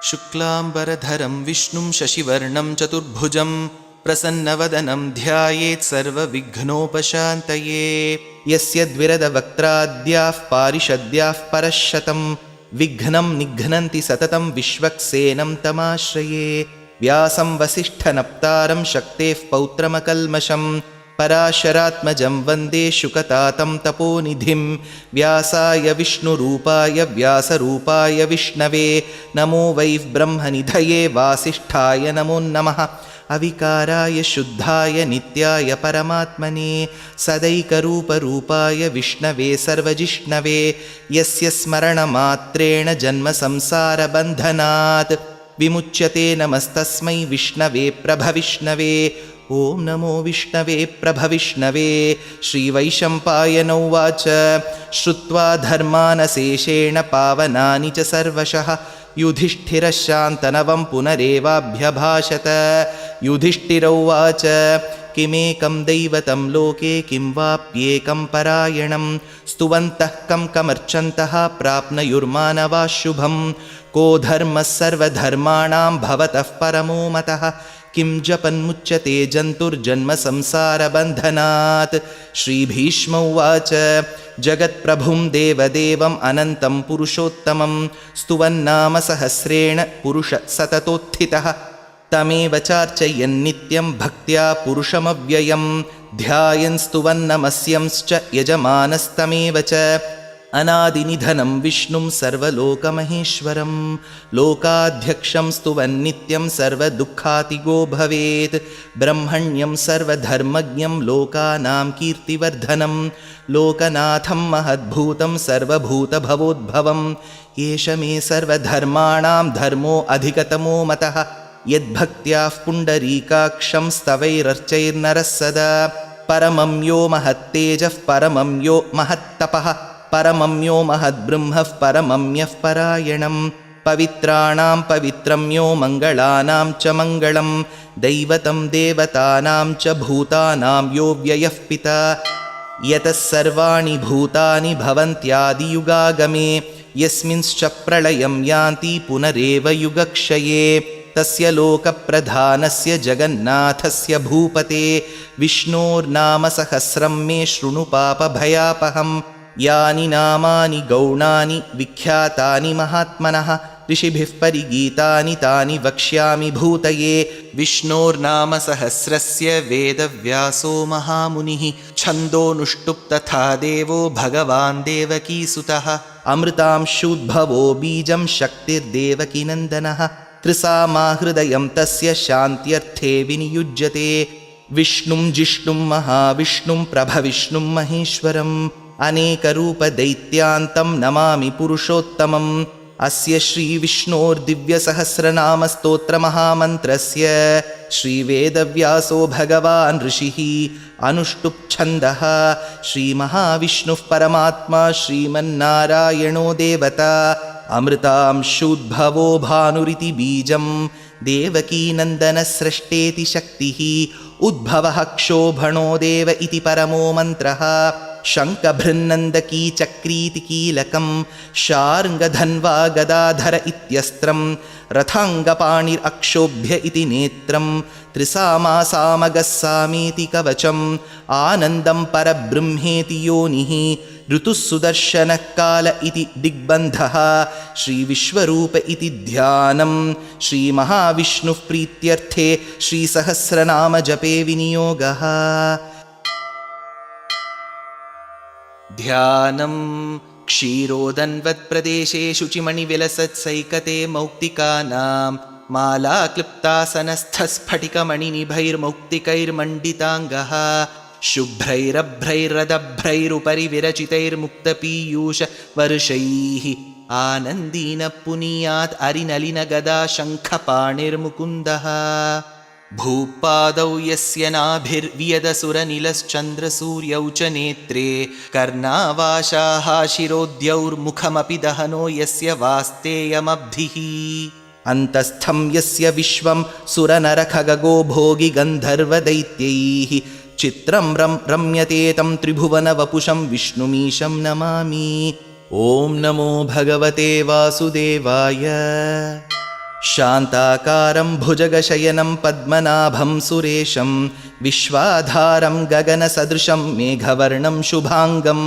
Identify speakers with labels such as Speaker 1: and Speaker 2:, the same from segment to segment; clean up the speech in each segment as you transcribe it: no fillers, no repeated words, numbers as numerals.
Speaker 1: शुक्लाम्बरधरं विष्णुं शशिवर्णं चतुर्भुजं प्रसन्नवदनं ध्यायेत् सर्वविघ्नोपशान्तये। यस्य द्विरदवक्त्राद्याः पारिषद्याः परश्शतं विघ्नं निघ्नन्ति सततं विश्वक्सेनं तमाश्रये। व्यासं वसिष्ठनप्तारं शक्तेः पौत्रमकल्मषं पराशरात्मजं वन्दे शुकतातं तपोनिधिं। व्यासाय विष्णुरूपाय व्यासरूपाय विष्णवे नमो वै ब्रह्मनिधये वासिष्ठाय नमो नमः। अविकाराय शुद्धाय नित्याय परमात्मने सदैकरूपरूपाय विष्णवे सर्वजिष्णवे यस्य स्मरणमात्रेण जन्मसंसारबन्धनात् विमुच्यते। नमस्तस्मै विष्णवे प्रभविष्णवे। ॐ नमो विष्णवे प्रभविष्णवे। श्रीवैशम्पायन उवाच श्रुत्वा धर्मानशेषेण पावनानि च सर्वशः युधिष्ठिरः शान्तनवं पुनरेवाभ्यभाषत। युधिष्ठिर उवाच किमेकं दैवतं लोके किं वाप्येकं परायणं स्तुवन्तः कं कमर्चन्तः प्राप्नुयुर्मानवाः शुभं। को धर्मः सर्वधर्माणां भवतः परमो मतः किं जपन्मुच्यते जन्तुर्जन्मसंसारबन्धनात्। श्रीभीष्म उवाच जगत्प्रभुं देवदेवम् अनन्तं पुरुषोत्तमं स्तुवन्नाम सहस्रेण पुरुषः सततोत्थितः तमेव चार्चयन्नित्यं भक्त्या पुरुषमव्ययं ध्यायन् स्तुवन्नमस्यंश्च यजमानस्तमेव च। अनादिनिधनं विष्णुं सर्वलोकमहेश्वरं लोकाध्यक्षं स्तुवन्नित्यं सर्वदुःखातिगो भवेत्। ब्रह्मण्यं सर्वधर्मज्ञं लोकानां कीर्तिवर्धनं लोकनाथं महद्भूतं सर्वभूतभवोद्भवं। एष मे सर्वधर्माणां धर्मो अधिकतमो मतः यद्भक्त्याः पुण्डरीकाक्षं स्तवैरर्चैर्नरः सदा। परमं यो महत्तेजः परमं यो महत्तपः परमं यो महद्ब्रह्मः परमं यः परायणं। पवित्राणां पवित्रं यो मङ्गलानां च मङ्गलं दैवतं देवतानां च भूतानां यो व्ययः पिता। यतः सर्वाणि भूतानि भवन्त्यादियुगागमे यस्मिंश्च प्रलयं यान्ति पुनरेव युगक्षये। तस्य लोकप्रधानस्य जगन्नाथस्य भूपते विष्णोर्नाम सहस्रं मे शृणु पापभयापहम्। यानि नामानि गौणानि विख्यातानि महात्मनः ऋषिभिः परिगीतानि तानि वक्ष्यामि भूतये। विष्णोर्नाम सहस्रस्य वेदव्यासो महामुनिः छन्दोनुष्टुप् तथा देवो भगवान् देवकीसुतः। अमृतांशूद्भवो बीजं शक्तिर्देवकीनन्दनः त्रिसामाहृदयं तस्य शान्त्यर्थे विनियुज्यते। विष्णुं जिष्णुं महाविष्णुं प्रभविष्णुं महेश्वरम् अनेकरूपदैत्यान्तं नमामि पुरुषोत्तमम्। अस्य श्रीविष्णोर्दिव्यसहस्रनामस्तोत्रमहामन्त्रस्य श्रीवेदव्यासो भगवान् ऋषिः अनुष्टुप्छन्दः। श्रीमहाविष्णुः परमात्मा श्रीमन्नारायणो देवता अमृतांशूद्भवो भानुरिति बीजं देवकीनन्दनस्रष्टेति शक्तिः उद्भवः क्षोभणो देव इति परमो मन्त्रः। शङ्खभृन्नन्दकी चक्रीति कीलकं शार्ङ्गधन्वा गदाधर इत्यस्त्रं रथाङ्गपाणिरक्षोभ्य इति नेत्रं त्रिसामासामगः सामेति कवचम् आनन्दं परब्रह्मेति योनिः ऋतुः सुदर्शनः काल इति दिग्बन्धः। श्रीविश्वरूप इति ध्यानं श्रीमहाविष्णुः प्रीत्यर्थे श्रीसहस्रनामजपे विनियोगः। ध्यानं क्षीरोदन्वत्प्रदेशे शुचिमणिविलसत्सैकते मौक्तिकानां मालाक्लुप्तासनस्थस्फटिकमणिनिभैर्मौक्तिकैर्मण्डिताङ्गः शुभ्रैरभ्रैरदभ्रैरुपरि विरचितैर्मुक्तपीयूषवर्षैः आनन्दीनः पुनीयात् अरिनलिनगदा शङ्खपाणिर्मुकुन्दः। भूपादौ यस्य नाभिर्वियदसुरनिलश्चन्द्रसूर्यौ च नेत्रे कर्णावाशाः शिरोद्यौर्मुखमपि दहनो यस्य वास्तेयमब्धिः। अन्तस्थं यस्य विश्वं सुरनरखगो भोगि गन्धर्वदैत्यैः चित्रं रम्यते तं त्रिभुवनवपुषं विष्णुमीशं नमामि। ॐ नमो भगवते वासुदेवाय। शान्ताकारं भुजगशयनं पद्मनाभं सुरेशं विश्वाधारं गगनसदृशं मेघवर्णं शुभाङ्गं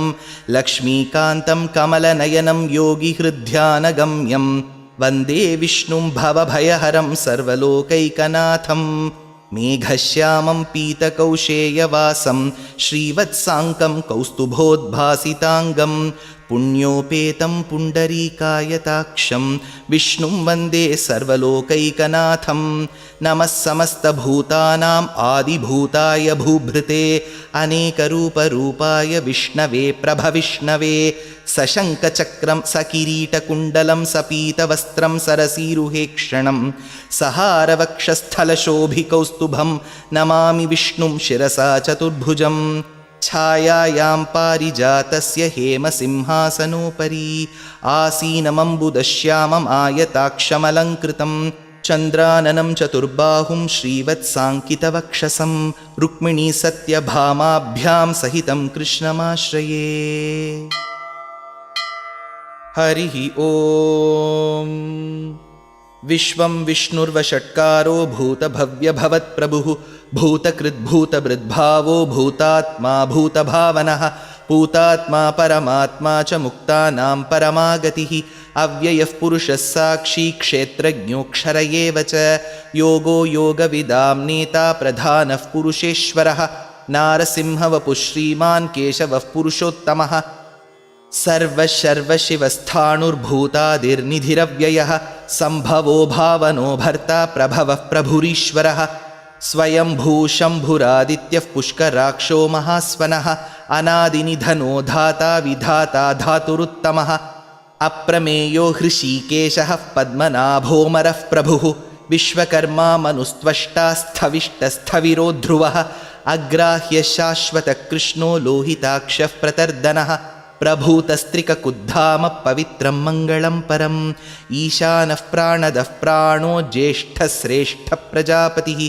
Speaker 1: लक्ष्मीकान्तं कमलनयनं योगिहृद्ध्यानगम्यं वन्दे विष्णुं भवभयहरं सर्वलोकैकनाथं मेघश्यामं पीतकौशेयवासं श्रीवत्साङ्कं कौस्तुभोद्भासिताङ्गं पुण्योपेतं पुण्डरीकायताक्षं विष्णुं वन्दे सर्वलोकैकनाथं नमः समस्तभूतानाम् आदिभूताय भूभृते अनेकरूपरूपाय विष्णवे प्रभविष्णवे सशङ्खचक्रं सकिरीटकुण्डलं सपीतवस्त्रं सरसीरुहेक्षणं सहारवक्षस्थलशोभिकौस्तुभं नमामि विष्णुं शिरसा चतुर्भुजं छायायां पारिजातस्य हेमसिंहासनोपरि आसीनमम्बुदश्यामम् आयताक्षमलङ्कृतं चन्द्राननं चतुर्बाहुं श्रीवत्साङ्कितवक्षसं रुक्मिणीसत्यभामाभ्यां सहितं कृष्णमाश्रये। हरिः ॐ। विश्वं विष्णुर्वषट्कारो भूतभव्यभवत्प्रभुः भूतकृद्भूतभृद्भावो भूतात्मा भूतभावनः भूतात्मा परमात्मा च मुक्तानां परमागतिः अव्ययः पुरुषः साक्षी क्षेत्रज्ञोऽक्षर एव च योगो योगविदां नेता प्रधानः पुरुषेश्वरः नारसिंहवपुः श्रीमान् केशवः पुरुषोत्तमः सर्वशर्वशिवस्थाणुर्भूतादिर्निधिरव्ययः सम्भवो भावनो भर्ता प्रभवः प्रभुरीश्वरः स्वयंभू शम्भुरादित्यः पुष्कराक्षो महास्वनः अनादिनिधनो धाता विधाता धातुरुत्तमः अप्रमेयो हृषीकेशः पद्मनाभोमरः प्रभुः विश्वकर्मा मनुस्त्वष्टा स्थविष्टस्थविरो ध्रुवः अग्राह्य शाश्वतकृष्णो लोहिताक्षः प्रतर्दनः प्रभूतस्त्रिककुद्धामः पवित्रं मङ्गलं परम् ईशानः प्राणदः प्राणो ज्येष्ठश्रेष्ठप्रजापतिः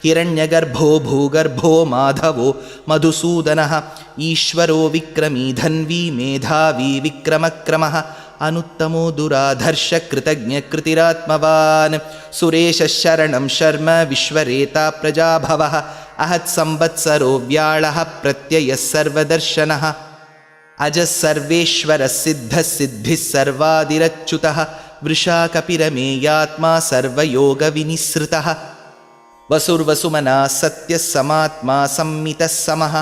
Speaker 1: हिरण्यगर्भो भूगर्भो माधवो मधुसूदनः ईश्वरो विक्रमी धन्वी मेधावी विक्रमक्रमः अनुत्तमो दुराधर्षकृतज्ञकृतिरात्मवान् सुरेशः शरणं शर्म विश्वरेता प्रजाभवः अहत्संवत्सरो व्याळः प्रत्ययः सर्वदर्शनः अजः सर्वेश्वरः सिद्धः सिद्धिः सर्वादिरच्युतः वृषाकपिरमेयात्मा सर्वयोगविनिसृतः वसुर्वसुमना सत्यः समात्मा संमितः समः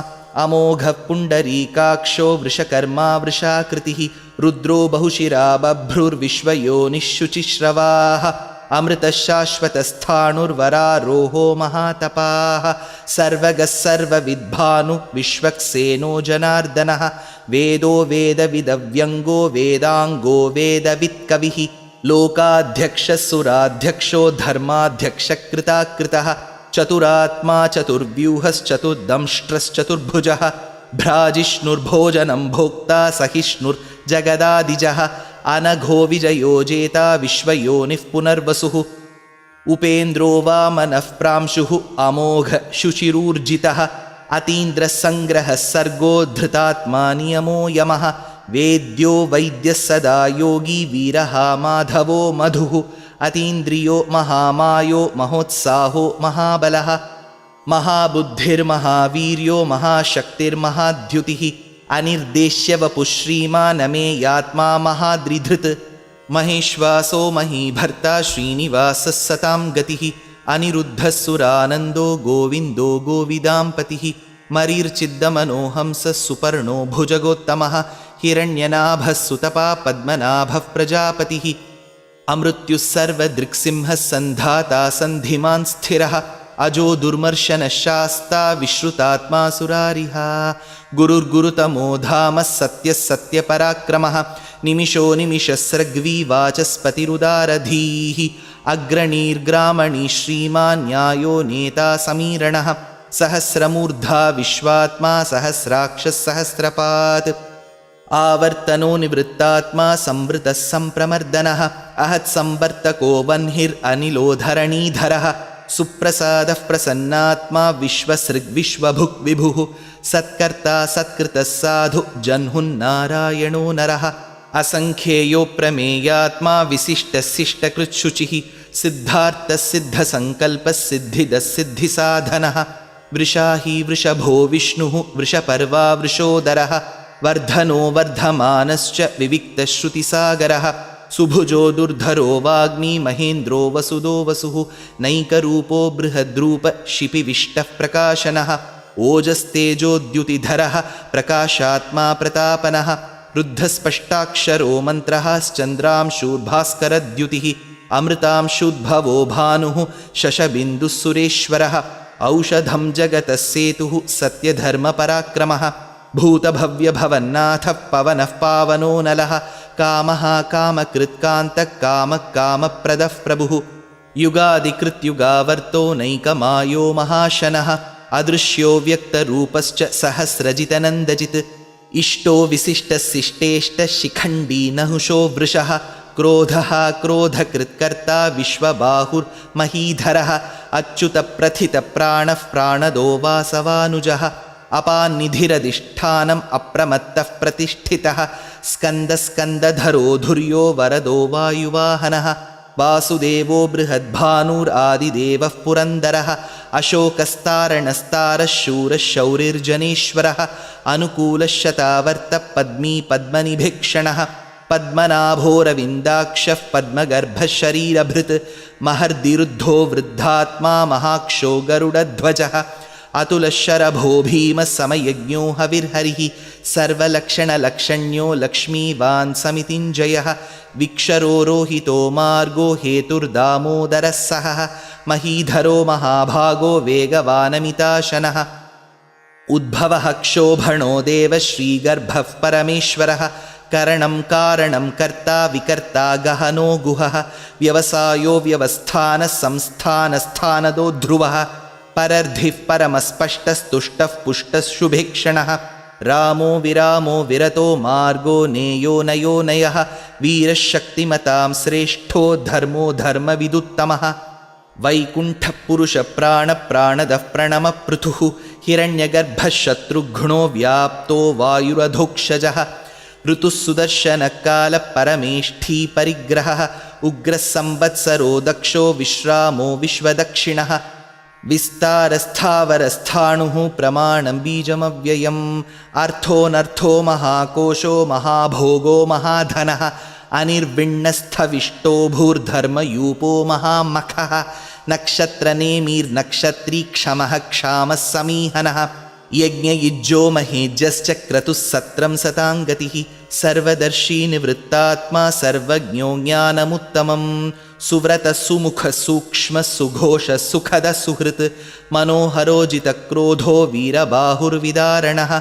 Speaker 1: अमोघः पुण्डरीकाक्षो वृषकर्मा वृषाकृतिः रुद्रो बहुशिरा बभ्रुर्विश्वयोनिः शुचिश्रवाः अमृतः शाश्वतस्थाणुर्वरारोहो महातपाः सर्वगः सर्वविद्भानु विश्वक्सेनो जनार्दनः वेदो वेदविदव्यङ्गो वेदाङ्गो वेदवित्कविः लोकाध्यक्षः सुराध्यक्षो धर्माध्यक्षकृताकृतः चतुरात्मा चतुर्व्यूहश्चतुर्दंष्ट्रश्चतुर्भुजः भ्राजिष्णुर्भोजनं भोक्ता सहिष्णुर्जगदादिजः अनघो विजयो जेता विश्वयोनिः पुनर्वसुः उपेन्द्रो वामनः प्रांशुः अमोघ शुचिरूर्जितः अतीन्द्रसङ्ग्रहः सर्गो धृतात्मा नियमो यमः वेद्यो वैद्यः सदा योगी वीरः माधवो मधुः अतीन्द्रियो महामायो महोत्साहो महाबलः महाबुद्धिर्महावीर्यो महाशक्तिर्महाद्युतिः अनिर्देश्य वपुः श्रीमानमेयात्मा महाद्रिधृत् महेश्वासो महीभर्ता श्रीनिवासः सतां गतिः अनिरुद्धः सुरानन्दो गोविन्दो गोविदाम्पतिः मरीर्चिद्दमनोहंसः सुपर्णो भुजगोत्तमः हिरण्यनाभः सुतपा पद्मनाभः प्रजापतिः अमृत्युः सर्वदृक्सिंहः सन्धाता सन्धिमान् स्थिरः अजो दुर्मर्शनः शास्ता विश्रुतात्मा सुरारिः गुरुर्गुरुतमो धामः सत्यः सत्यपराक्रमः निमिषो निमिषस्रग्वी वाचस्पतिरुदारधीः अग्रणीर्ग्रामणी श्रीमान् न्यायो नेता समीरणः सहस्रमूर्धा विश्वात्मा सहस्राक्षः सहस्रपात् आवर्तनो निवृत्तात्मा संवृतः सम्प्रमर्दनः अहत्संवर्तको वह्निरनिलोधरणीधरः सुप्रसादः प्रसन्नात्मा विश्वसृग्विश्वभुक् विभुः सत्कर्ता सत्कृतः साधु जह्नुन्नारायणो नरः असङ्ख्येयो प्रमेयात्मा विशिष्टशिष्टकृच्छुचिः सिद्धार्थसिद्धसङ्कल्पः सिद्धिदः सिद्धिसाधनः वृषाही वृषभो विष्णुः वृषपर्वा वृषोदरः वर्धनो वर्धमानश्च विविक्तश्रुतिसागरः सुभुजो दुर्धरो वाग्मी महेन्द्रो वसुदो वसुः नैकरूपो बृहद्रूप शिपिविष्टः प्रकाशनः ओजस्तेजोद्युतिधरः प्रकाशात्मा प्रतापनः रुद्धस्पष्टाक्षरो मन्त्रः स्चन्द्रांशूर्भास्करद्युतिः अमृतांशुद्भवो भानुः शशबिन्दुः सुरेश्वरः औषधं जगतः सेतुः सत्यधर्मपराक्रमः भूतभव्यभवन्नाथः पवनः पावनो नलः कामः कामकृत्कान्तः कामः कामप्रदः प्रभुः युगादिकृत्युगावर्तो नैकमायो महाशनः अदृश्यो व्यक्तरूपश्च सहस्रजितनन्दजित् इष्टो विशिष्टशिष्टेष्टशिखण्डी नहुषो वृषः क्रोधः क्रोधकृत्कर्ता विश्वबाहुर्महीधरः अच्युतप्रथितप्राणः प्राणदो वासवानुजः अपान्निधिरधिष्ठानम् अप्रमत्तः प्रतिष्ठितः स्कन्दस्कन्दधरो धुर्यो वरदो वायुवाहनः वासुदेवो बृहद्भानुरादिदेवः पुरन्दरः अशोकस्तारणस्तारः शूरः शौरिर्जनेश्वरः अनुकूलः शतावर्तः पद्मी पद्मनिभीक्षणः पद्मनाभोरविन्दाक्षः पद्मगर्भः शरीरभृत् महर्दिरुद्धो वृद्धात्मा महाक्षो गरुडध्वजः अतुलशरभो भीमः समयज्ञो हविर्हरिः सर्वलक्षणलक्षण्यो लक्ष्मीवान् समितिञ्जयः विक्षरो रोहितो मार्गो हेतुर्दामोदरः सहः महीधरो महाभागो वेगवानमिताशनः उद्भवः क्षोभणो देवः श्रीगर्भः परमेश्वरः करणं कारणं कर्ता विकर्ता गहनो गुहः व्यवसायो व्यवस्थानः संस्थानस्थानदो ध्रुवः परर्धिः परमस्पष्टस्तुष्टः पुष्टः शुभेक्षणः रामो विरामो विरतो मार्गो नेयो नयो नयः वीरशक्तिमतां श्रेष्ठो धर्मो धर्मविदुत्तमः वैकुण्ठपुरुषप्राणप्राणदः प्रणमपृथुः हिरण्यगर्भः शत्रुघ्नो व्याप्तो वायुरधोक्षजः ऋतुः सुदर्शनकालः परमेष्ठी परिग्रहः उग्रः संवत्सरो दक्षो विश्रामो विश्वदक्षिणः विस्तारस्थावरस्थाणुः प्रमाणं बीजमव्ययम् अर्थोऽनर्थो महाकोशो महाभोगो महाधनः अनिर्विण्णस्थविष्टो भूर्धर्मयूपो महामखः नक्षत्रनेमिर्नक्षत्री क्षमः क्षामः समीहनः यज्ञयुज्यो महेज्यश्च क्रतुः सत्रं सताङ्गतिः सर्वदर्शी निवृत्तात्मा सर्वज्ञो ज्ञानमुत्तमं सुव्रतः सुमुखः सूक्ष्मः सुघोषः सुखदः सुहृत् मनोहरोजितक्रोधो वीरबाहुर्विदारणः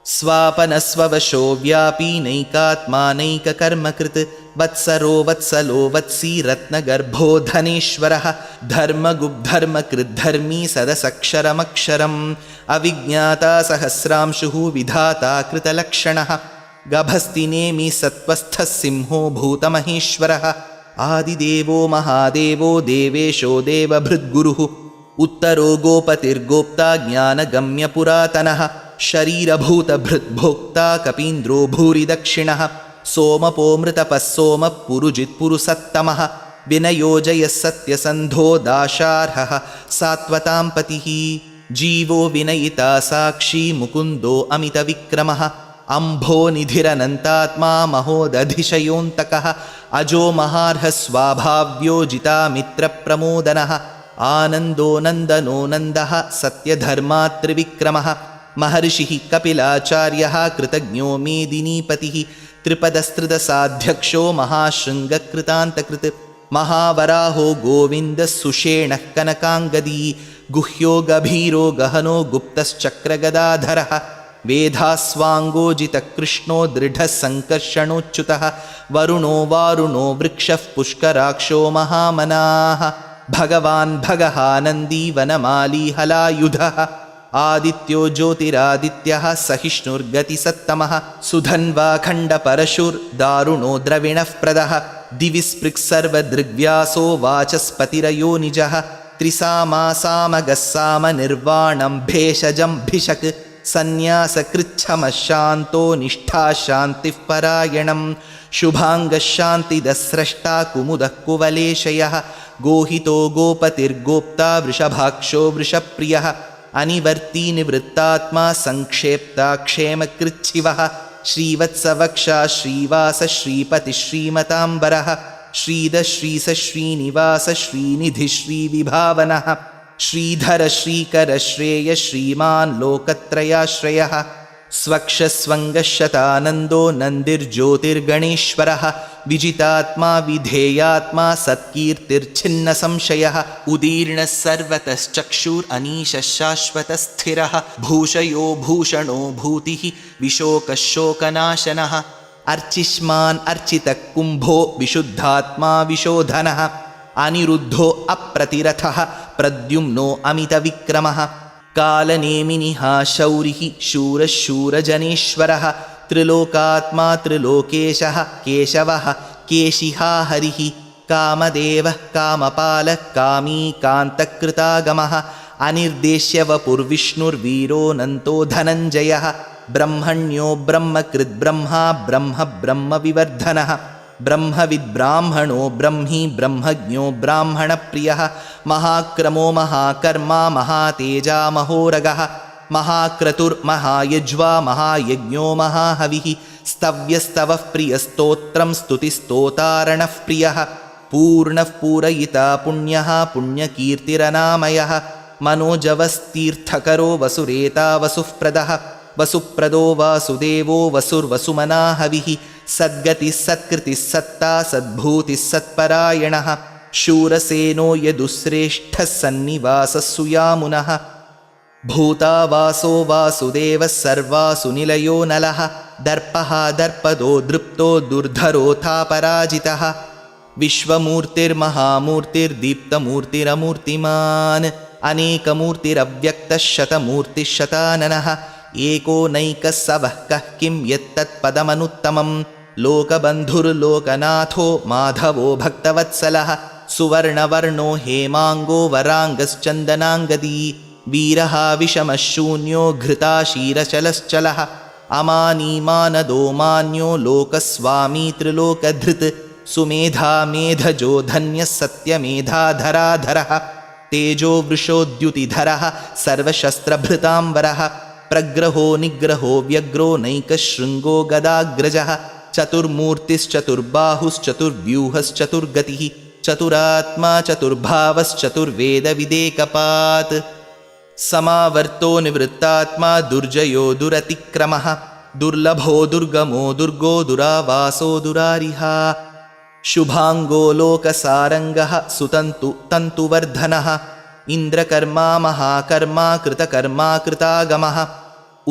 Speaker 1: स्वापनस्ववशो व्यापी नैकात्मा नैककर्मकृत् वत्सरो वत्सलो वत्सी रत्नगर्भो धनेश्वरः धर्मगुब्धर्मकृद्धर्मी सदसक्षरमक्षरम् अविज्ञाता सहस्रांशुः विधाता कृतलक्षणः गभस्तिनेमि सत्त्वस्थः सिंहो भूतमहेश्वरः आदिदेवो महादेवो देवेशो देवभृद्गुरुः उत्तरो गोपतिर्गोप्ता ज्ञानगम्यपुरातनः शरीरभूतभृद्भोक्ता कपीन्द्रो भूरि दक्षिणः सोमपोमृतपः सोमः पुरुजित्पुरुसत्तमः विनयोजयः सत्यसन्धो दाशार्हः सात्वतां पतिः जीवो विनयिता साक्षी मुकुन्दो अमितविक्रमः अम्भो निधिरनन्तात्मा महोदधिशयोऽन्तकः अजो महार्हः स्वाभाव्यो जितामित्रप्रमोदनः आनन्दो नन्दनो नन्दः सत्यधर्मात्रिविक्रमः महर्षिः कपिलाचार्यः कृतज्ञो मेदिनीपतिः त्रिपदस्त्रिदशाध्यक्षो महाशृङ्गकृतान्तकृत् महावराहो गोविन्दः सुषेणः कनकाङ्गदी गुह्यो गभीरो गहनो गुप्तश्चक्रगदाधरः वेधास्वाङ्गोजितकृष्णो दृढः सङ्कर्षणोच्युतः वरुणो वारुणो वृक्षः पुष्कराक्षो महामनाः भगवान् भगहानन्दी वनमाली हलायुधः आदित्यो ज्योतिरादित्यः सहिष्णुर्गतिसत्तमः सुधन्वाखण्डपरशुर्दारुणो द्रविणः प्रदः दिवि स्पृक्सर्वदृग्व्यासो वाचस्पतिरयो निजः त्रिसामासामगः सामनिर्वाणं भेषजं भिषक् सन्न्यासकृच्छमः शान्तो निष्ठा शान्तिः परायणं शुभाङ्गशान्तिदस्रष्टा कुमुदः कुवलेशयः गोहितो गोपतिर्गोप्ता वृषभाक्षो वृषप्रियः अनिवर्ती निवृत्तात्मा संक्षेप्ता क्षेमकृच्छिवः श्रीवत्सवक्षा श्रीवास श्रीपति श्रीमताम्बरः श्रीद श्रीस श्रीनिवास श्रीनिधि श्रीविभावनः श्रीधर श्रीकर श्रेय श्रीमान् लोकत्रयाश्रयः स्वक्षस्वङ्गशतानन्दो नन्दिर्ज्योतिर्गणेश्वरः विजितात्मा विधेयात्मा सत्कीर्तिर्छिन्नसंशयः उदीर्णः सर्वतश्चक्षुरनीशः शाश्वतस्थिरः भूषयो भूषणो भूतिः विशोकः शोकनाशनः अर्चिष्मान् अर्चितः कुम्भो विशुद्धात्मा विशोधनः अनिरुद्धो अप्रतिरथः प्रद्युम्नो अमितविक्रमः कालनेमिनिः शौरिः शूरः शूरजनेश्वरः त्रिलोकात्मा त्रिलोकेशः केशवः केशिहा हरिः कामदेवः कामपालः कामी कान्तकृतागमः अनिर्देश्य वपुर्विष्णुर्वीरोऽनन्तो धनञ्जयः ब्रह्मण्यो ब्रह्मकृद्ब्रह्मा ब्रह्म ब्रह्मविवर्धनः ब्रह्मविद्ब्राह्मणो ब्रह्मी ब्रह्मज्ञो ब्राह्मणप्रियः महाक्रमो महाकर्मा महातेजा महोरगः महाक्रतुर्महायज्वा महायज्ञो महाहविः स्तव्यस्तवः प्रियस्तोत्रं स्तुतिस्तोतारणः प्रियः पूर्णः पूरयिता पुण्यः पुण्यकीर्तिरनामयः मनोजवस्तीर्थकरो वसुरेता वसुःप्रदः वसुप्रदो वासुदेवो वसुर्वसुमनाहविः सद्गतिः सत्कृतिः सत्ता सद्भूतिः सत्परायणः शूरसेनो यदुश्रेष्ठः सन्निवासः सुयामुनः भूतावासो वासुदेवः सर्वासु निलयो नलः दर्पः दर्पदो दृप्तो दुर्धरोऽथापराजितः विश्वमूर्तिर्महामूर्तिर्दीप्तमूर्तिरमूर्तिमान् अनेकमूर्तिरव्यक्तः शतमूर्तिः शताननः एको नैकः सवः कः किं यत्तत्पदमनुत्तमं लोकबन्धुर्लोकनाथो माधवो भक्तवत्सलः सुवर्णवर्णो हेमाङ्गो वराङ्गश्चन्दनाङ्गदी वीरः विषमः शून्यो घृताशीरचलश्चलः अमानीमानदो मान्यो लोकस्वामी त्रिलोकधृत् सुमेधा मेधजो धन्यः सत्यमेधाधराधरः तेजो वृषोद्युतिधरः सर्वशस्त्रभृताम्बरः प्रग्रहो निग्रहो व्यग्रो नैकशृङ्गो गदाग्रजः चतुर्मूर्तिश्चतुर्बाहुश्चतुर्व्यूहश्चतुर्गतिः चतुरात्मा चतुर्भावश्चतुर्वेदविदेकपात् समावर्तो निवृत्तात्मा दुर्जयो दुरतिक्रमः दुर्लभो दुर्गमो दुर्गो दुरावासो दुरारिहा शुभाङ्गो लोकसारङ्गः सुतन्तु तन्तुवर्धनः इन्द्रकर्मा महाकर्मा कृतकर्मा कृतागमः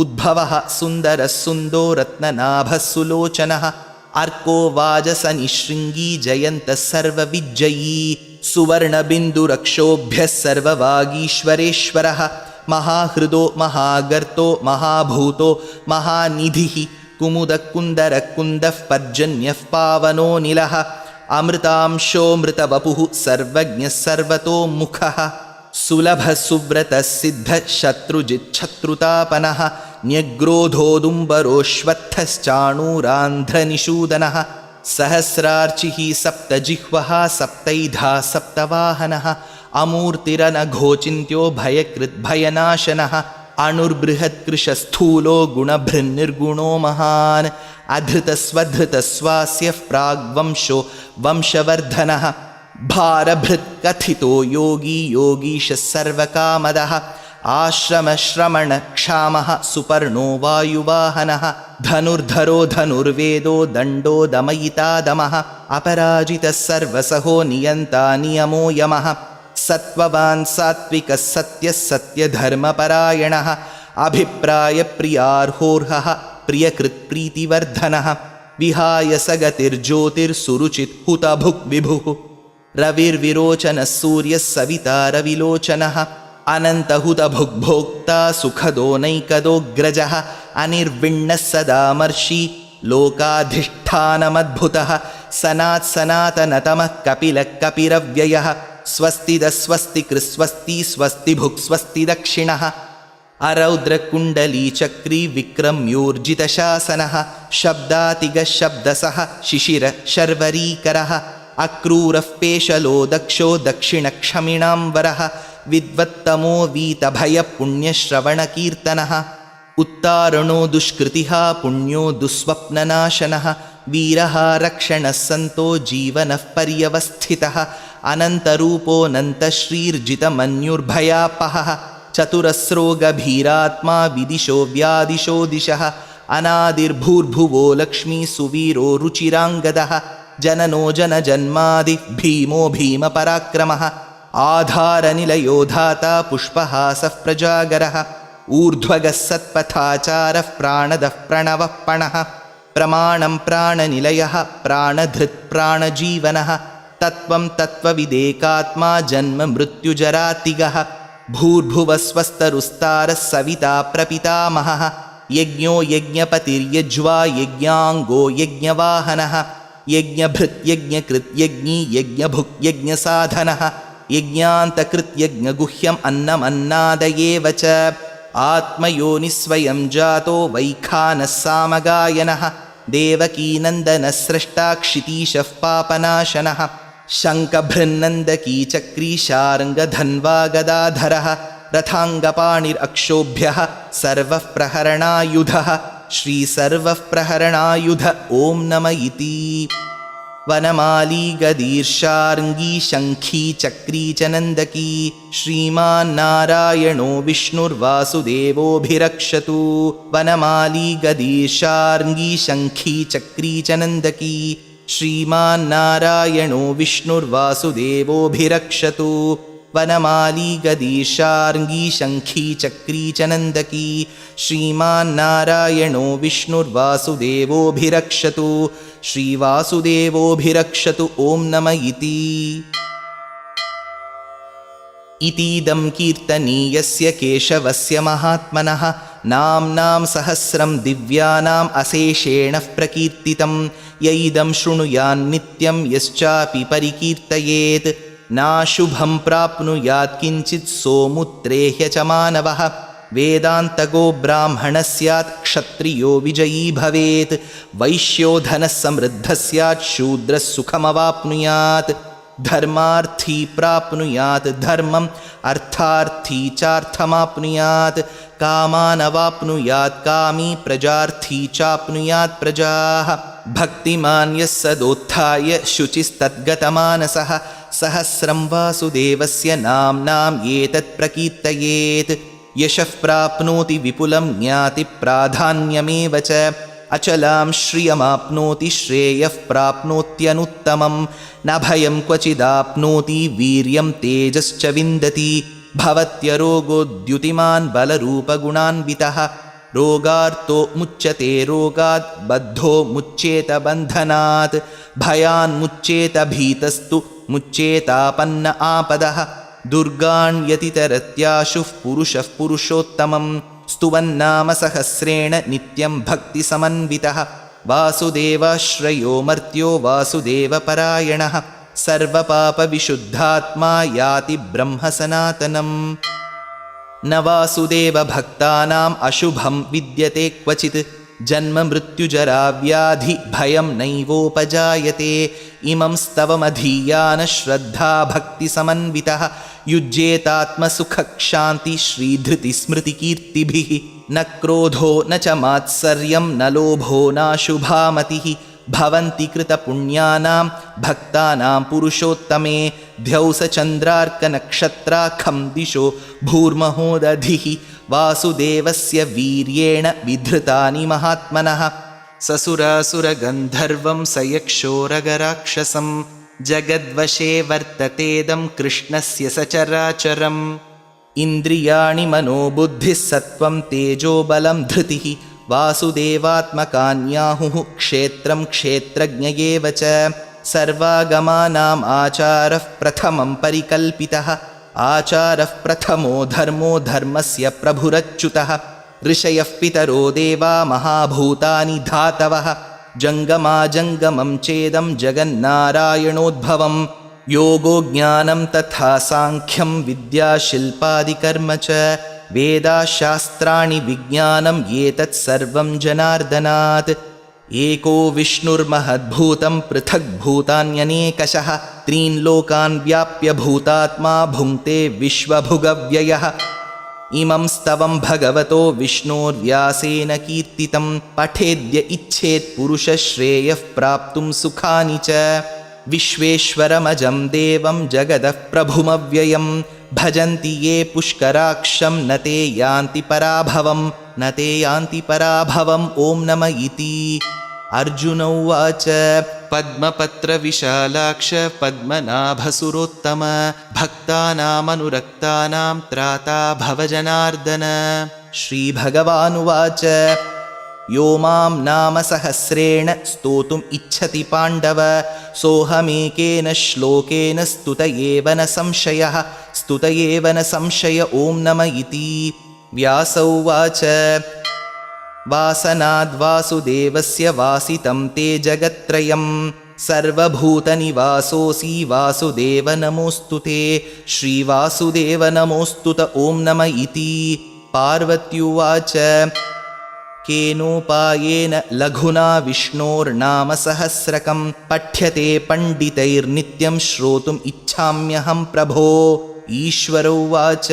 Speaker 1: उद्भवः सुन्दरः सुन्दो रत्ननाभः सुलोचनः अर्को वाजसनिशृङ्गी जयन्तः सर्वविज्जयी सुवर्णबिन्दुरक्षोभ्यः सर्ववागीश्वरेश्वरः महाहृदो महागर्तो महाभूतो महानिधिः कुमुदकुन्दरकुन्दः पर्जन्यः पावनो निलः अमृतांशो मृतवपुः सर्वज्ञः सर्वतोमुखः सुलभः सुव्रतः सिद्धः शत्रुजिच्छत्रुतापनः न्यग्रोधोदुम्बरोऽश्वत्थश्चाणूरान्ध्रनिषूदनः सहस्रार्चिः सप्तजिह्वः सप्तैधा सप्तवाहनः अमूर्तिरनघोचिन्त्यो भयकृद्भयनाशनः अणुर्बृहत्कृशस्थूलो गुणभृन्निर्गुणो महान् अधृतस्वधृतस्वास्यः प्राग्वंशो वंशवर्धनः भारभृत्कथितो योगी योगीशः सर्वकामदः आश्रमश्रमणक्षामः सुपर्णो वायुवाहनः धनुर्धरो धनुर्वेदो दण्डो दमयितादमः अपराजितः सर्वसहो नियन्ता नियमो यमः सत्त्ववान् सात्विकः सत्यः सत्यधर्मपरायणः अभिप्रायप्रियार्होर्हः प्रियकृत्प्रीतिवर्धनः विहाय सगतिर्ज्योतिर्सुरुचित् हुतभुक् विभुः रविर्विरोचनः सूर्यः सविता रविलोचनः अनन्तहुतभुग्भोक्ता सुखदो नैकदोऽग्रजः अनिर्विण्णः सदामर्षि लोकाधिष्ठानमद्भुतः सनात्सनातनतमः कपिलः कपिरव्ययः स्वस्तिदस्वस्तिकृस्वस्ति स्वस्तिभुक् स्वस्ति दक्षिणः अरौद्रकुण्डलीचक्री विक्रम्योर्जितशासनः शब्दातिगशब्दसः शिशिर शर्वरीकरः अक्रूरः पेशलो दक्षो दक्षिणक्षमिणाम्बरः विद्वत्तमो वीतभयपुण्यश्रवणकीर्तनः उत्तारणो दुष्कृतिः पुण्यो दुःस्वप्ननाशनः वीरः रक्षणः सन्तो जीवनः पर्यवस्थितः अनन्तरूपोऽनन्तश्रीर्जितमन्युर्भयापहः चतुरस्रो गभीरात्मा विदिशो व्यादिशो दिशः अनादिर्भूर्भुवो लक्ष्मी सुवीरो रुचिराङ्गदः जननो जनजन्मादि भीमो भीमपराक्रमः आधारनिलयो धाता पुष्पहासः प्रजागरः ऊर्ध्वगः सत्पथाचारः प्राणदः प्रणवः पणः प्रमाणं प्राणनिलयः प्राणधृत् प्राणजीवनः तत्त्वं तत्त्वविदेकात्मा जन्म मृत्युजरातिगः भूर्भुवस्वस्तरुस्तारः सविता प्रपितामहः यज्ञो यज्ञपतिर्यज्वा यज्ञाङ्गो यज्ञवाहनः यज्ञभृत् यज्ञकृत् यज्ञी यज्ञभुक् यज्ञसाधनः यज्ञान्तकृत् यज्ञगुह्यम् अन्नमन्नादयेव च आत्मयोनिस्वयं जातो वैखानः सामगायनः देवकीनन्दनः स्रष्टा क्षितीशः पापनाशनः शङ्खभृन्नन्दकी चक्री शार्ङ्गधन्वा गदाधरः रथाङ्गपाणिरक्षोभ्यः सर्वः प्रहरणायुधः श्रीसर्वः प्रहरणायुध ॐ नम इति वनमाली गदीर्षार्ङ्गी शङ्खी चक्री च नन्दकी श्रीमान्नारायणो विष्णुर्वासुदेवोऽभिरक्षतु वनमाली गदीर्षार्ङ्गी शङ्खी चक्री च नन्दकी श्रीमान्नारायणो विष्णुर्वासुदेवोऽभिरक्षतु वनमाली गदीर्षार्ङ्गी शङ्खी चक्री च नन्दकी श्रीमान्नारायणो विष्णुर्वासुदेवोऽभिरक्षतु श्रीवासुदेवोऽभिरक्षतु ॐ नम इतीदं कीर्तनीयस्य केशवस्य महात्मनः नाम्नां सहस्रं दिव्यानाम् अशेषेण प्रकीर्तितं य इदं शृणुयान्नित्यं यश्चापि परिकीर्तयेत् नाशुभं प्राप्नुयात् किञ्चित् सोमुत्रेह्य च मानवः वेदान्तगो ब्राह्मणः स्यात् क्षत्रियो विजयी भवेत् वैश्यो धनः समृद्धः स्यात् शूद्रः सुखमवाप्नुयात् धर्मार्थी प्राप्नुयात् धर्मम् अर्थार्थी चार्थमाप्नुयात् कामानवाप्नुयात् कामी प्रजार्थी चाप्नुयात् प्रजाः भक्तिमान् यः सदोत्थाय शुचिस्तद्गतमानसः सहस्रं वासुदेवस्य नाम्नाम् एतत् प्रकीर्तयेत् यशः प्राप्नोति विपुलं ज्ञाति प्राधान्यमेव च अचलां श्रियमाप्नोति श्रेयः प्राप्नोत्यनुत्तमं न भयं क्वचिदाप्नोति वीर्यं तेजश्च विन्दति भवत्यरोगोद्युतिमान् बलरूपगुणान्वितः रोगार्तो मुच्यते रोगात् बद्धो मुच्येत बन्धनात् भयान्मुच्येत भीतस्तु मुच्येतापन्न आपदः दुर्गाण्यतितरत्याशुः पुरुषः पुरुषोत्तमं स्तुवन्नाम सहस्रेण नित्यं भक्तिसमन्वितः वासुदेवाश्रयो मर्त्यो वासुदेवपरायणः सर्वपापविशुद्धात्मा याति ब्रह्मसनातनम् न वासुदेवभक्तानाम् अशुभं विद्यते क्वचित् जन्म मृत्युजरा व्याधि भयं नैवोपजायते इमं स्तवमधीयान श्रद्धा भक्तिसमन्वितः युज्येतात्मसुखक्षान्ति श्रीधृतिस्मृतिकीर्तिभिः न क्रोधो न च मात्सर्यं न लोभो नाशुभामतिः भवन्ति कृतपुण्यानां भक्तानां पुरुषोत्तमे द्यौसचन्द्रार्कनक्षत्राखं दिशो भूर्महोदधिः वासुदेवस्य वीर्येण विधृतानि महात्मनः ससुरासुरगन्धर्वं सयक्षोरगराक्षसं जगद्वशे वर्ततेदं कृष्णस्य सचराचरम् इन्द्रियाणि मनोबुद्धिः सत्त्वं तेजोबलं धृतिः वासुदेवात्मकान्याहुः क्षेत्रं क्षेत्रज्ञ एव च सर्वागमानाम् आचारः प्रथमं परिकल्पितः आचारः प्रथमो धर्मो धर्मस्य प्रभुरच्युतः ऋषयः पितरो देवा महाभूतानि धातवः जङ्गमाजङ्गमं चेदं जगन्नारायणोद्भवं योगो ज्ञानं तथा साङ्ख्यं विद्याशिल्पादिकर्म च वेदाशास्त्राणि विज्ञानम् एतत् सर्वं जनार्दनात्। एको विष्णुर्महद्भूतं पृथग्भूतान्यनेकशः त्रीन् लोकान् व्याप्य भूतात्मा भुङ्क्ते विश्वभुगव्ययः। इमं स्तवं भगवतो विष्णोर्व्यासेन कीर्तितं पठेद्य इच्छेत् पुरुषश्रेयः प्राप्तुं सुखानि च। विश्वेश्वरमजं देवं जगदः प्रभुमव्ययं भजन्ति ये पुष्कराक्षं न ते यान्ति पराभवम् ॐ नम इति। अर्जुन उवाच पद्मपत्रविशालाक्ष पद्मनाभसुरोत्तम भक्तानामनुरक्तानां त्राता भवजनार्दन। श्रीभगवानुवाच यो मां नाम सहस्रेण स्तोतुम् इच्छति पाण्डव सोऽहमेकेन श्लोकेन स्तुत एव न संशय ॐ नम इति। व्यास उवाच वासनाद्वासुदेवस्य वासितं ते जगत्त्रयं सर्वभूतनिवासोऽसि वासुदेव नमोऽस्तु ते। श्रीवासुदेव नमोऽस्तु त ॐ नम इति। पार्वत्युवाच केनोपायेन लघुना विष्णोर्नाम सहस्रकं पठ्यते पण्डितैर्नित्यं श्रोतुम् इच्छाम्यहं प्रभो। ईश्वर उवाच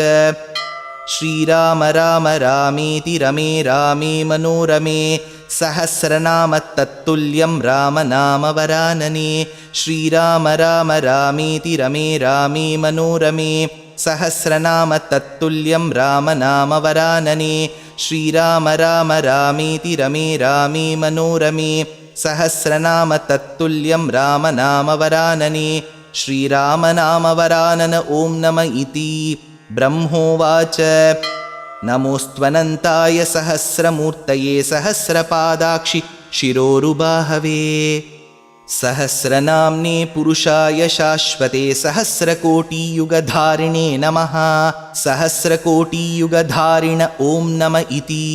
Speaker 1: श्रीराम राम रामेति रमे रामे मनोरमे सहस्रनाम तत्तुल्यं राम नाम वरानने। श्रीराम राम रामेति रमे रामे मनोरमे सहस्रनाम तत्तुल्यं राम नाम वरानने। श्रीराम राम रामेति रमे रामे मनोरमे सहस्रनाम तत्तुल्यं राम नाम वरानने। श्रीराम नाम वरानन ॐ नम इति। ब्रह्मोवाच नमोऽस्त्वनन्ताय सहस्रमूर्तये सहस्रपादाक्षि शिरोरुबाहवे सहस्रनाम्ने पुरुषाय शाश्वते सहस्रकोटियुगधारिणे नमः। सहस्रकोटियुगधारिण ॐ नम इति।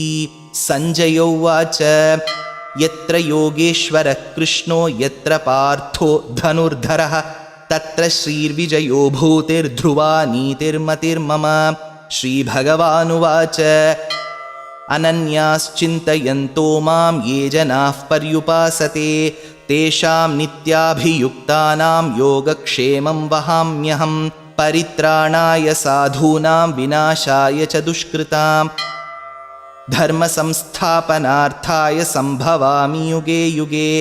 Speaker 1: सञ्जय उवाच यत्र योगेश्वरः कृष्णो यत्र पार्थो धनुर्धरः तत्र श्रीर्विजयो भूतिर्ध्रुवा नीतिर्मतिर्मम। श्रीभगवानुवाच अनन्याश्चिन्तयन्तो मां ये जनाः पर्युपासते तेषां नित्याभियुक्तानां योगक्षेमं वहाम्यहं परित्राणाय साधूनां विनाशाय च दुष्कृतां धर्मसंस्थापनार्थाय सम्भवामि युगे युगे।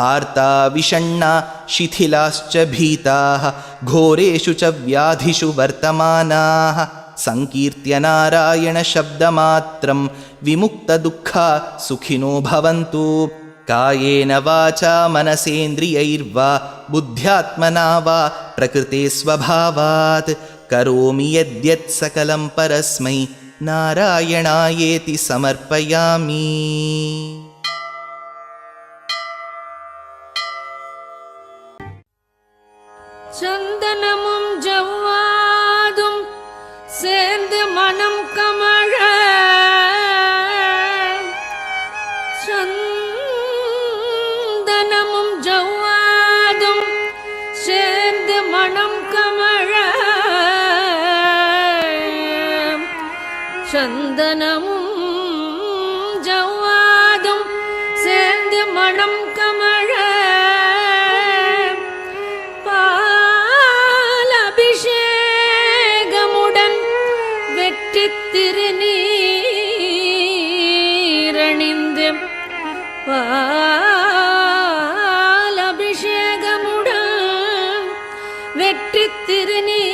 Speaker 1: आर्ता विषण्णा शिथिलाश्च भीताः घोरेषु च व्याधिषु वर्तमानाः संकीर्त्य नारायणशब्दमात्रं विमुक्तदुःखा सुखिनो भवन्तु। कायेन वाचा मनसेन्द्रियैर्वा बुद्ध्यात्मना वा प्रकृते स्वभावात् करोमि यद्यत् सकलं परस्मै नारायणायेति समर्पयामि।
Speaker 2: சந்தனமும் ஜவ்வாதும் சேர்ந்து மனம் கமழ சந்தனமும் ஜவ்வாதும் சேர்ந்து மனம் கமழ சந்தனமும் ஜவ்வாதும் சேர்ந்து மனம் கமழ திருநீரணிந்து பாலபிஷேகமுடன் வெற்றி திருநீரணிந்து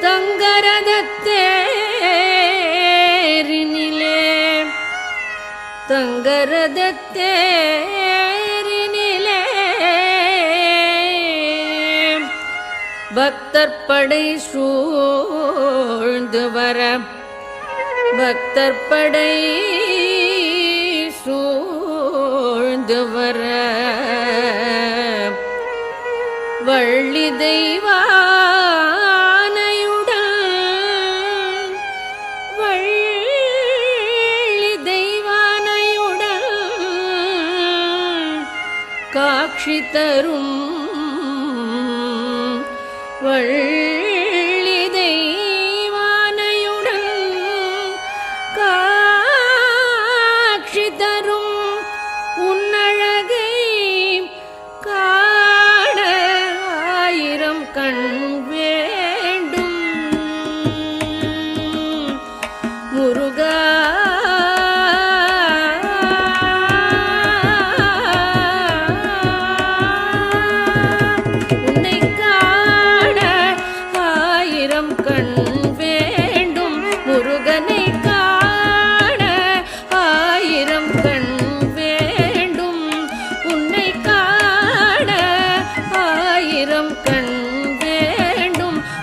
Speaker 2: தங்கரதத்தேரினிலே பக்தர் படை சூழ்ந்து வர பக்தர் படை சூழ்ந்து வர வள்ளி தெய்வானையுடன் வள்ளி தெய்வானையுடன் காட்சி தரும் வள்ளி தெய்வானையுடன் காட்சி தரும் உன்னழகை காண ஆயிரம் கண் வேண்டும் முருகா.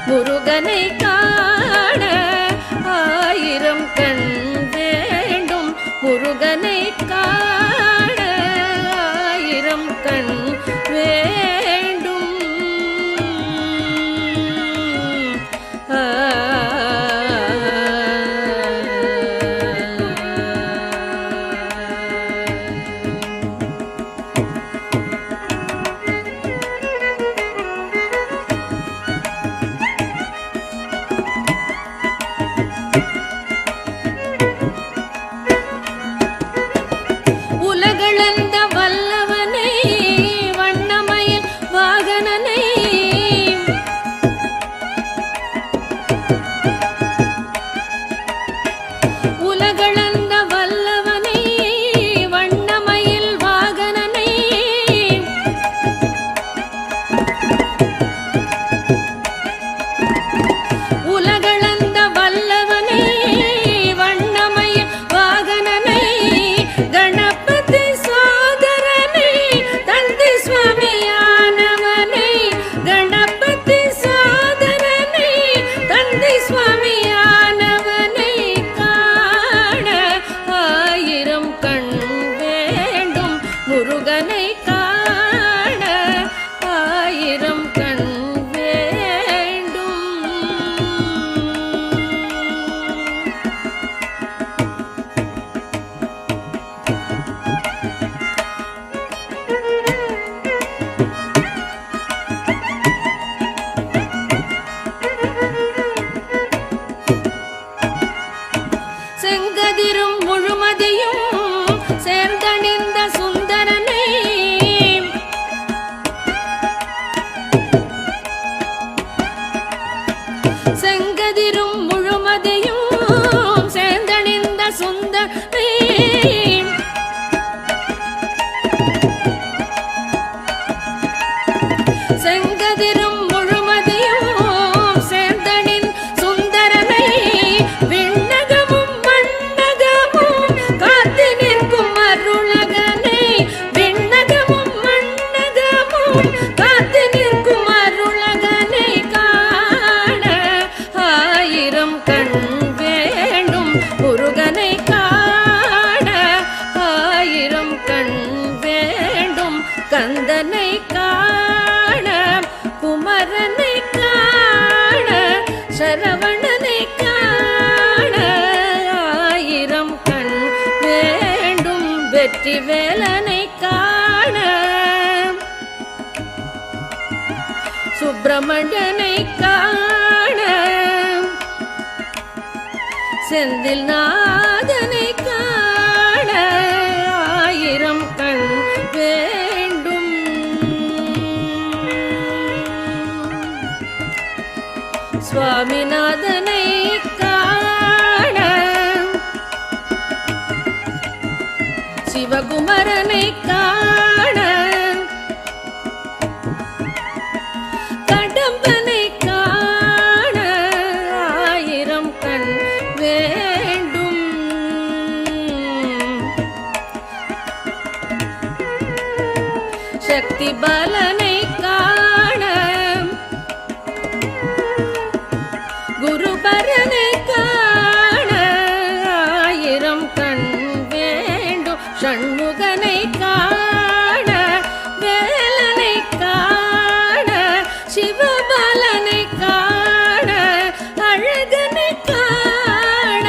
Speaker 2: முருகனை காண ஆயிரம் கண் வேண்டும் முருகனை காண ஆயிரம் கண் வேண்டும். உலகளந்த வல்லவனை வண்ணமயில் வாகனனை உலகளந்த வல்லவனை வண்ணமயில் வாகனனை உலகளந்த வல்லவனை வண்ணமயில் வாகனனை கணபதி சோதரனை தந்தை சுவாமியானவனை கணபதி சோதரனை தந்தை சுவாமியானவனை காண ஆயிரம் கண் வேண்டும் முருகனை காண ஆயிரம் கண் வேண்டும். செங்கதிரும் முழுமதியும் சேர்ந்தணிந்த சுந்தரனை செங்கதிரும் முழுமதியும் சேர்ந்தணிந்த சுந்தரனை செங்கதிரும் முழுமதியும் சேர்ந்தனின் சுந்தரனை விண்ணகமும் மண்ணகமும் காத்து நிற்கும் அருளகனை விண்ணகமும் மண்ணகமும் காத்து நிற்கும் அருளகனை காண ஆயிரம் கண் வேண்டும் முருகனை காண ஆயிரம் கண் வேண்டும் கந்தனை காண குமரனை காண சரவணனை காண ஆயிரம் கண் வேண்டும் வெற்றி வேலனை காண சுப்பிரமணியனை காண செந்தில் நாதனை காண ஆயிரம் கண் வேண்டும். சுவாமிநாதனை காண சிவகுமரனை காண கடம்பனை காண ஆயிரம் கண் வேண்டும். சக்தி பாலனை காண குருபரனை காண ஆயிரம் கண் வேண்டும். ஷண்முகனை காண வேலனை காண சிவபாலனை காண அழகனை காண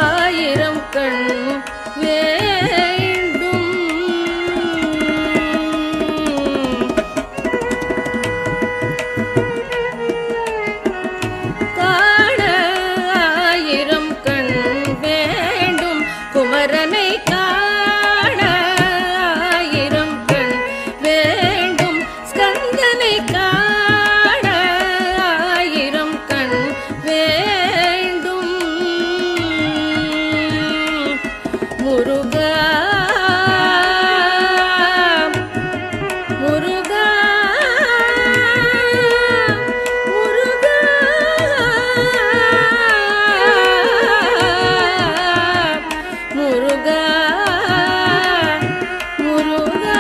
Speaker 2: ஆயிரம் கண் வேண்டும். ஷண்முகனை காண ஆயிரம் கண் வேண்டும். முருகா முருகா முருகா முருகா முருகா.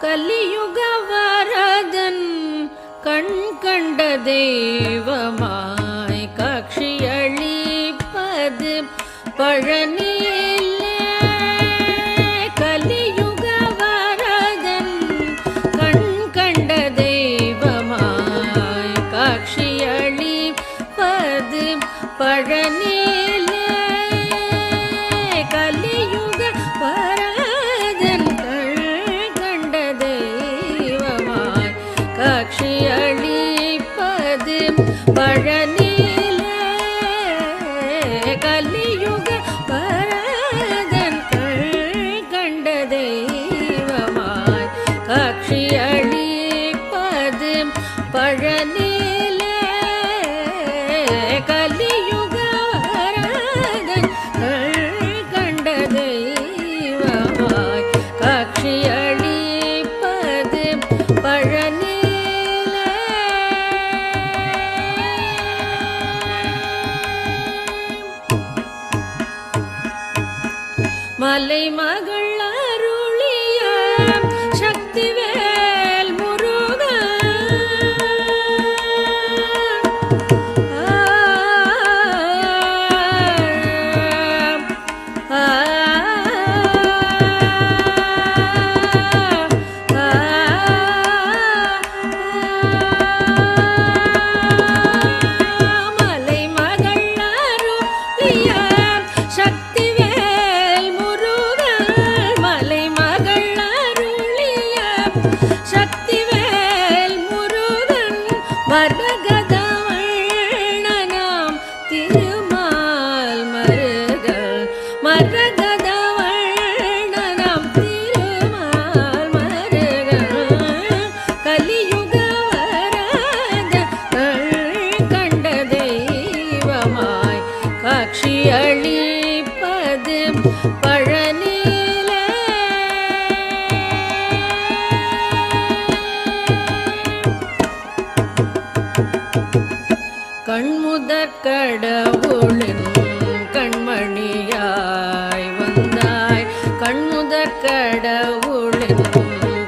Speaker 2: கலியுக வரதன் கண் கண்ட தெய்வமாய் காட்சியளிப்பது பழனியிலே. கலியுக வரதன் கண் கண்ட தெய்வமாய் காட்சியளிப்பது பழனியிலே. கலியுக வரதன் காட்சியளிப்பது பழனியிலே. கலியுக வரதன் கண்ட தெய்வமாய் காட்சியளிப்பது பழனியிலே. கலியுக வரதன் கண்ட தெய்வமாய் காட்சியளிப்பது பழனி. மலை மகள் அருளிய சக்திவேல் முருகா. மலை மகள் அருளிய சக்திவேல் முருகா. மலை மகள் அருளிய சக்திவேல் முருகன் மரகதவண்ணனாம் திருமால் மருகல். மரகதவண்ணனாம் திருமால் மருகல். கலியுக வரத கண்ட தெய்வமாய் காட்சியளிப்பது பழனியிலே. கண்முதற் கடவுளின் கண்மணியாய் வந்தாய். கண்முதற் கடவுளின்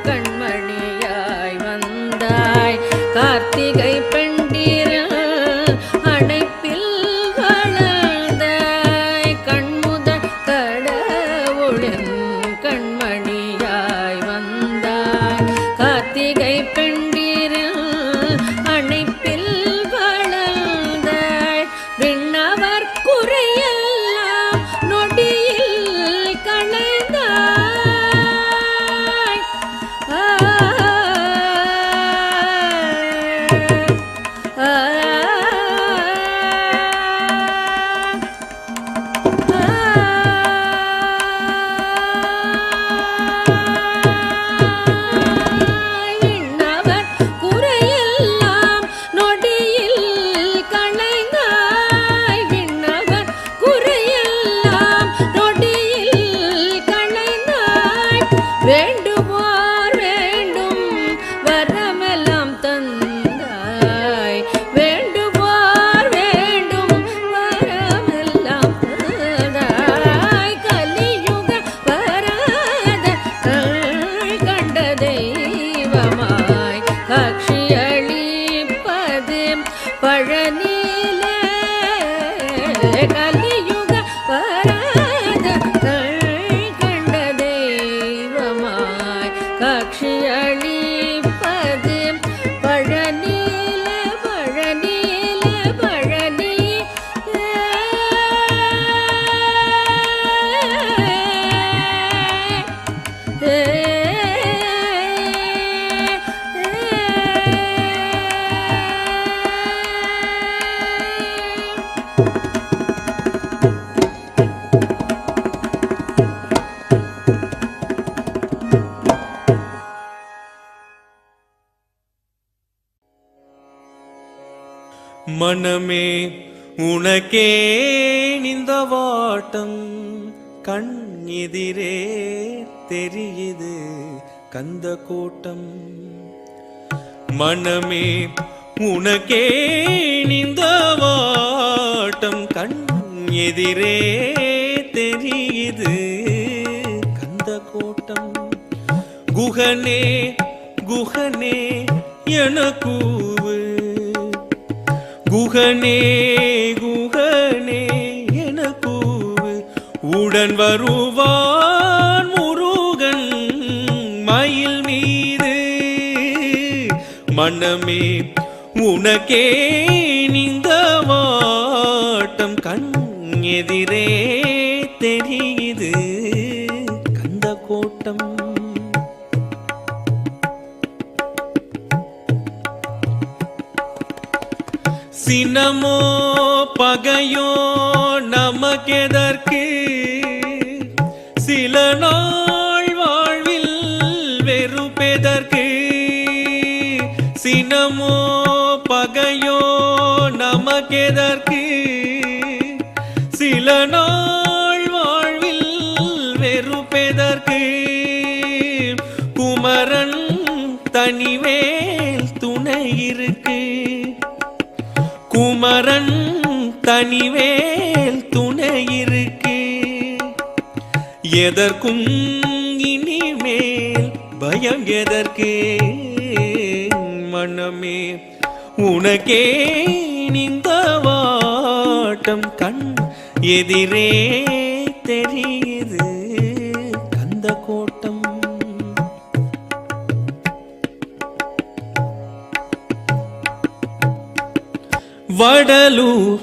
Speaker 2: கண்மணியாய் வந்தாய். கார்த்திகை பெண்டிரல் அணைப்பில் வளர்ந்தாய். கண்முதற் கடவுளின் கண்மணியாய் வந்தாய். கார்த்திகை பெண்டிரல் அணைப்பில் வளர்ந்தாய். விண்ணவர் குறையெல்லாம் நொடியில் களைந்தாய்.
Speaker 3: மனமே உனக்கே இந்த வாட்டம் கண் எதிரே தெரியுது கந்த கோட்டம். மனமே உனக்கே இந்த வாட்டம் கண் எதிரே தெரியுது கந்த கோட்டம். குகனே குகனே எனக்கூவு, குகனே குகனே எனக்கூவு, உடன் வருவான் முருகன் மயில் மீது. மனமே உனக்கே இந்த வாட்டம் கண் எதிரே தெரியுது கந்த கோட்டம். சினமோ பகையோ நமக்கெதற்கு, சில நாள் வாழ்வில் வெறுப்பெதற்கு. சினமோ பகையோ நமக்கெதற்கு, சில நாள் வாழ்வில் வெறுப்பெதற்கு. குமரன் தனிவேல் துணை இருக்கு, குமரன் தனிவேல் துணை இருக்கு. எதற்கும் இனிமேல் பயம் எதற்கு. மனமே உனக்கே இந்த வாட்டம் கண் எதிரே தெரியுது கந்த கோட்டம். வடலூர்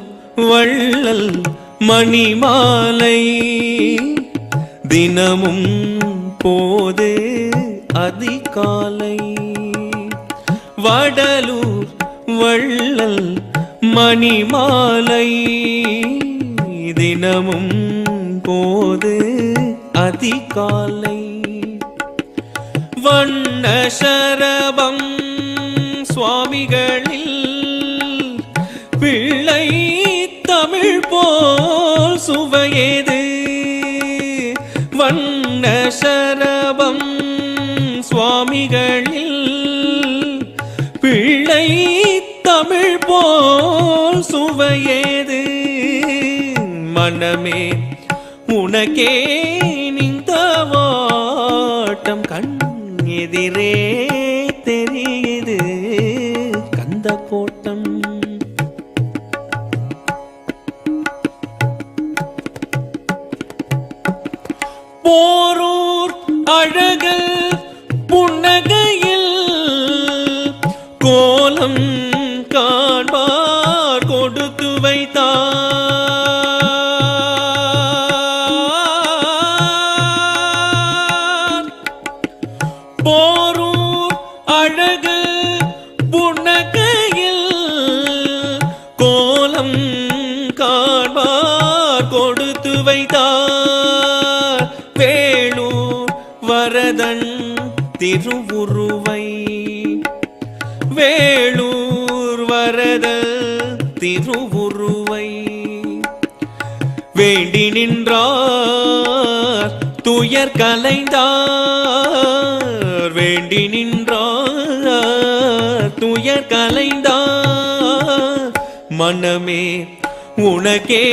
Speaker 3: வள்ளல் மணிமாலை தினமும் போது அதிகாலை. வடலூர் வள்ளல் மணிமாலை தினமும் போது அதிகாலை. வண்ண சரபம் சுவாமிகளில் பிள்ளை தமிழ் போல் சுவையேது. வண்ண சரபம் சுவாமிகளில் பிள்ளை தமிழ் போல் சுவையேது. மனமே உனக்கே இந்த வாட்டம் கண் எதிரே தெரியுது கந்த கோட்டம். போரூர் அழகல் புன்னகையில் கோலம் காண்பார் கொடுத்து வைத்தார். போரூர் அழகல் புன்னகையில் கோலம் காண்பார் கொடுத்து வைத்தார். வேளூர் வரதன் திருவுருவை, வேளூர் வரதல் திருவுருவை வேண்டி நின்றார் துயர் கலைந்தார். வேண்டி நின்றார் துயர் கலைந்தார். மனமே உனக்கே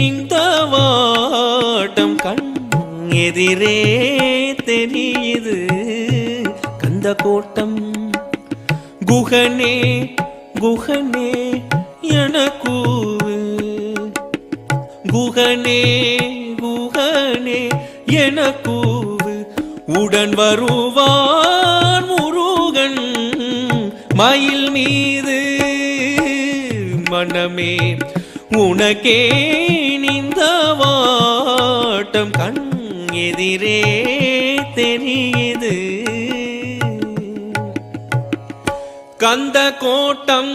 Speaker 3: இந்த வாட்டம் கண் எதிரே தெரியுது கந்த கோட்டம். குகனே குகனே எனக்கூவு, குகனே குகனே எனக்கூவு, உடன் வருவான் முருகன் மயில் மீது. மனமே உனக்கே இந்த வாட்டம் கண் எதிரே தெரியுது கந்த கோட்டம்.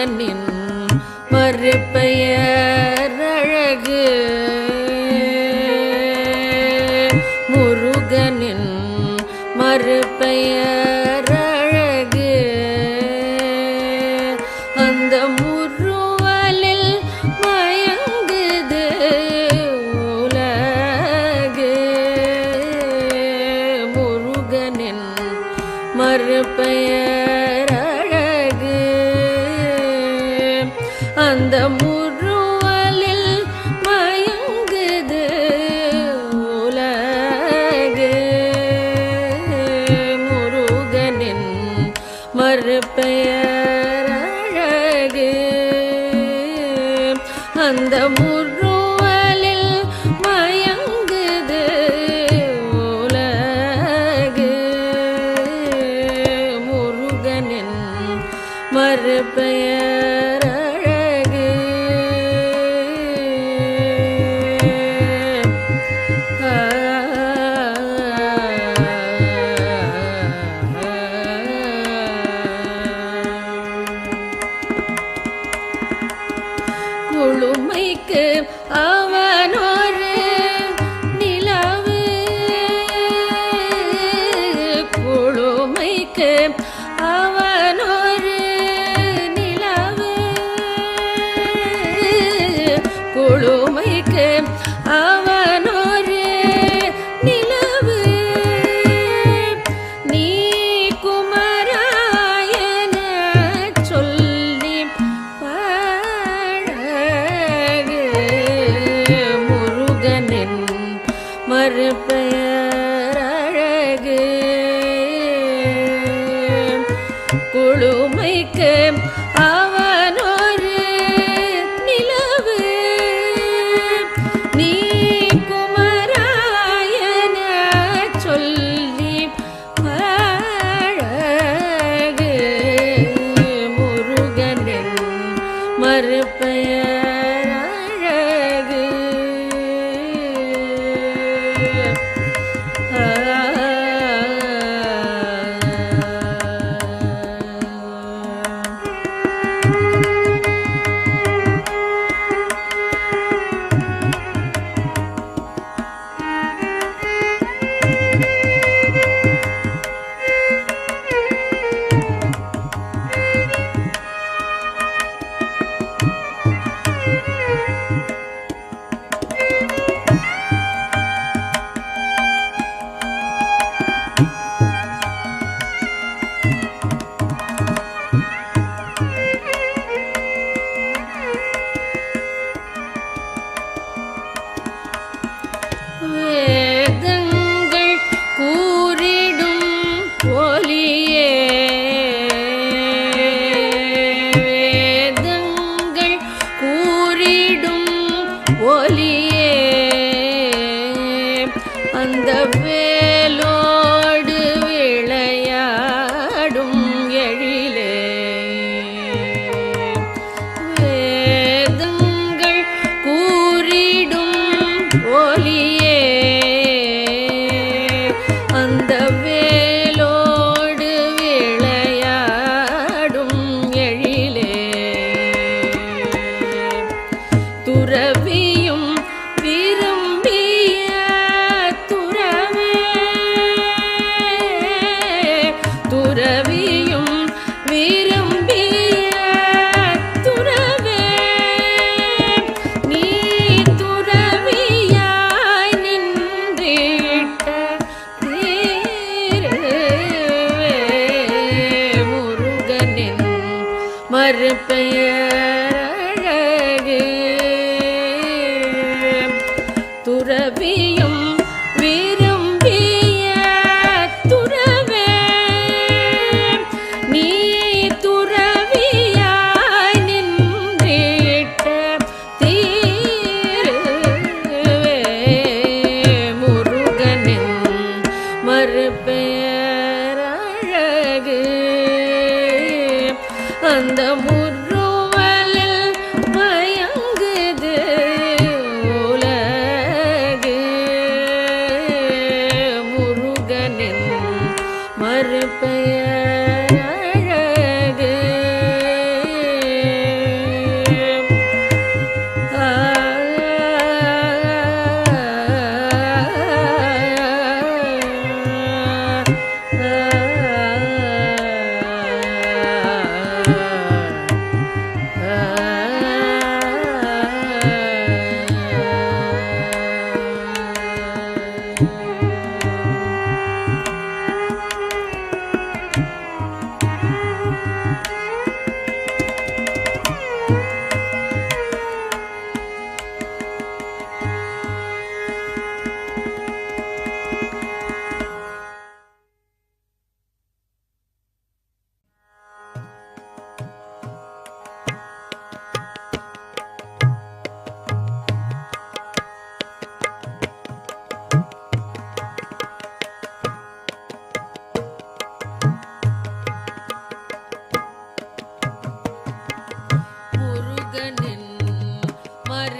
Speaker 2: முருகனின் மறுபெயர் அழகு முருகனின் மறுபெயர் அழகு அந்த முருவலில் மயங்குது உலகு முருகனின் மறுபெயர் அழகு அந்த முருவலில் மயங்குது உலகு முருகனின் மறுபெயர் அழகு அந்த முருவலில் மயங்குது உலகு முருகனின் மறுபெயர் அழகு குளுமைக்கு அவனொரு நிலவு குளுமைக்கு அவனொரு நிலவு குளுமைக்கு அவனொரு நிலவு நீ குமராயன சொல்லி பழகு முருகனின் மறுபெயர் அழகு குளுமைக்கு அவனொரு நிலவு நீ குமராயன சொல்லி பழகு முருகனின் மறுபெயர் அழகு வேதங்கள் கூறிடும் ஒலியே வேதங்கள் கூறிடும் ஒலியே அந்த வேலோடு விளையாடும் எழிலே வேதங்கள் கூறிடும் ஒலியே அந்த வேலோடு விளையாடும் எழிலே துறவியும் விரும்பிய துறவே துறவியும் விரும்பிய துறவே நீ துறவியாய் நின்றிட்ட தீருவே முருகனின் மறுபெயர் அழகு துறவியும் விரும்பிய துறவே நீ துறவியாய் நின்றிட்ட தீருவே முருகனின் மறுபெயர் அழகு அந்த முருவலில் மயங்க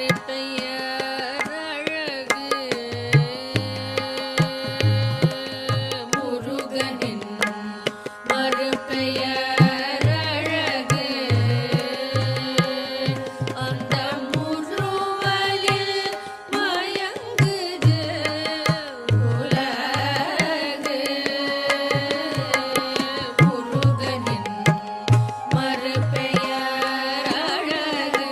Speaker 2: மறுபெயர் அழகு முருகனின் மறுபெயர் அழகு அந்த முருவலில் மயங்குது உலகு முருகனின் மறுபெயர் அழகு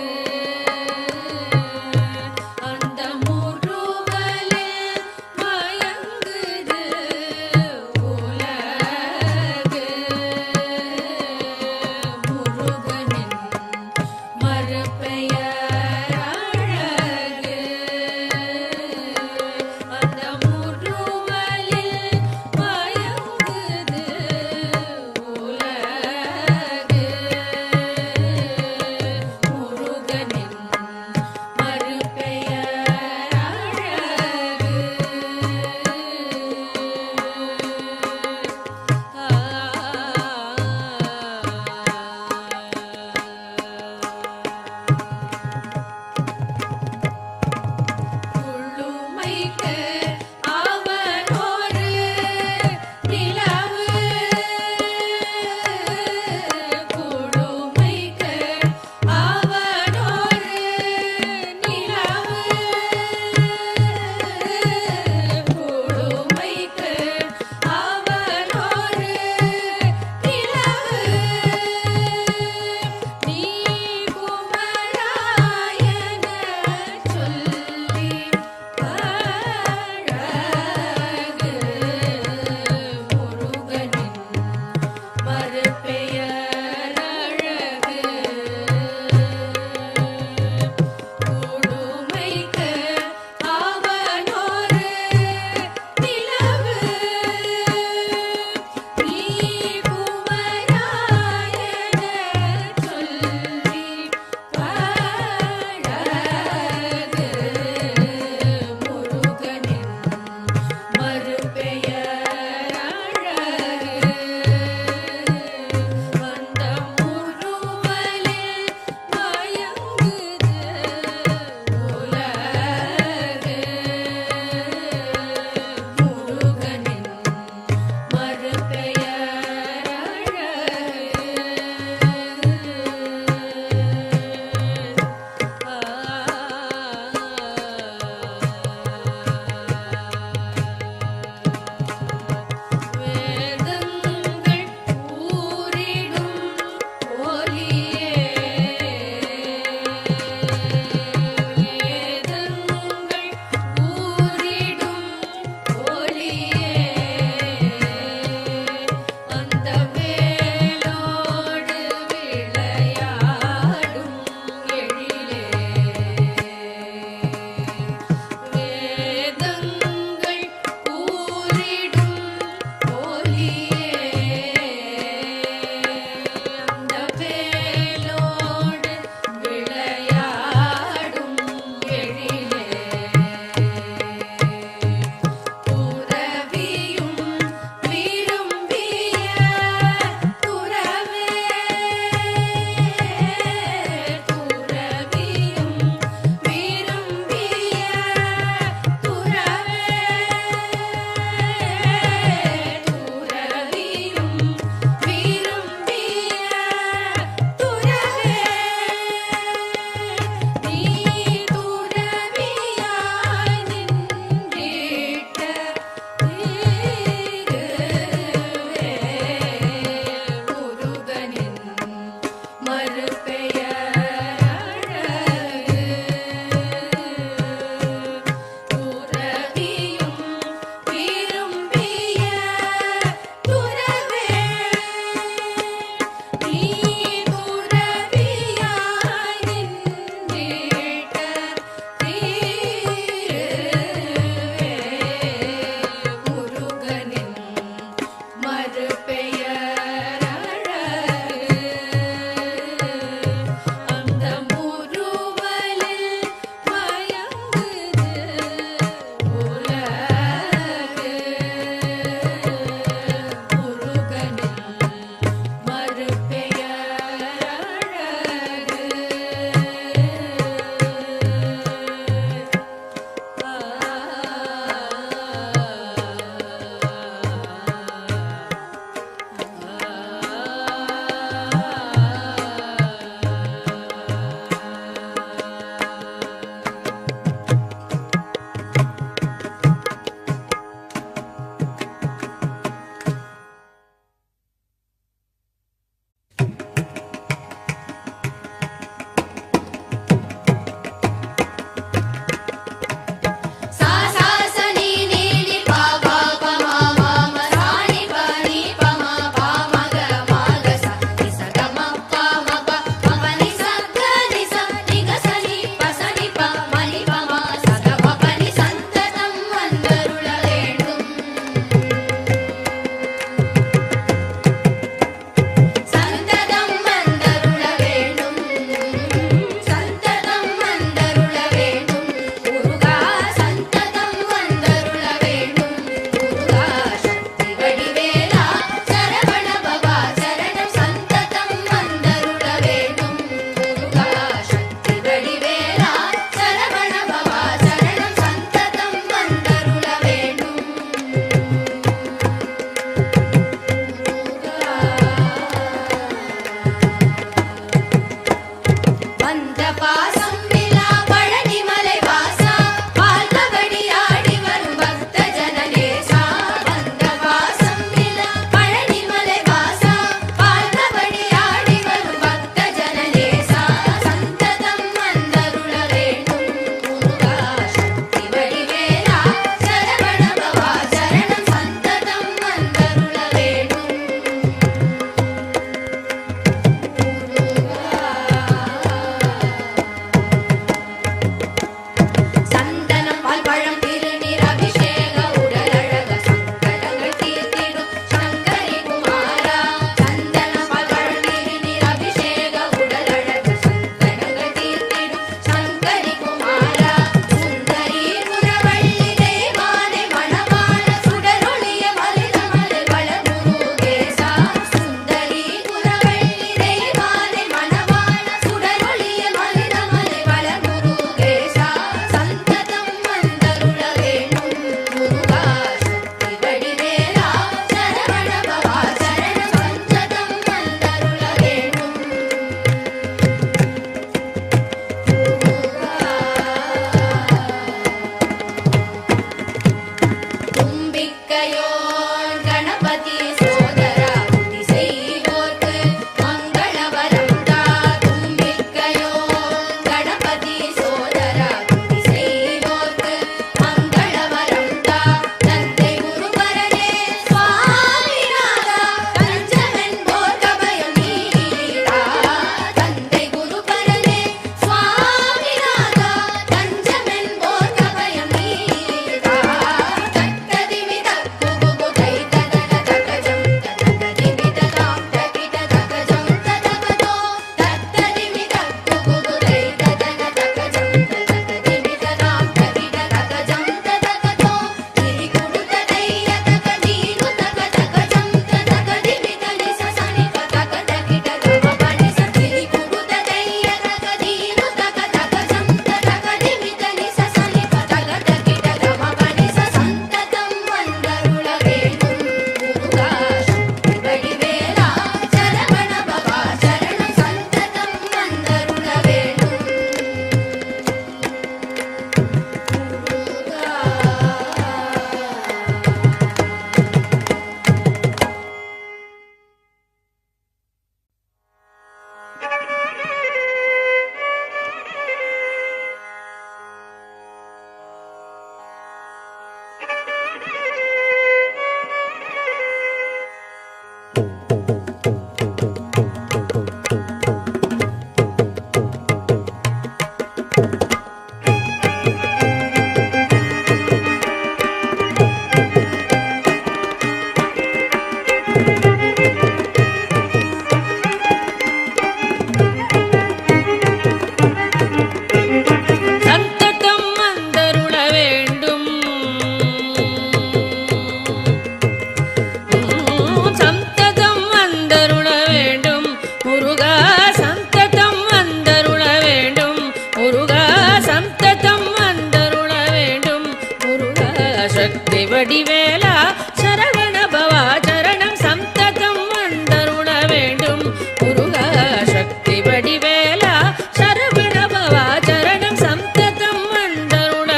Speaker 2: வடிவேலா சரவண பவா சரணம் சந்ததம் வந்தருள வேண்டும் முருகா சக்தி வடிவேலா சரவண பவா சரணம் சந்ததம் வந்தருள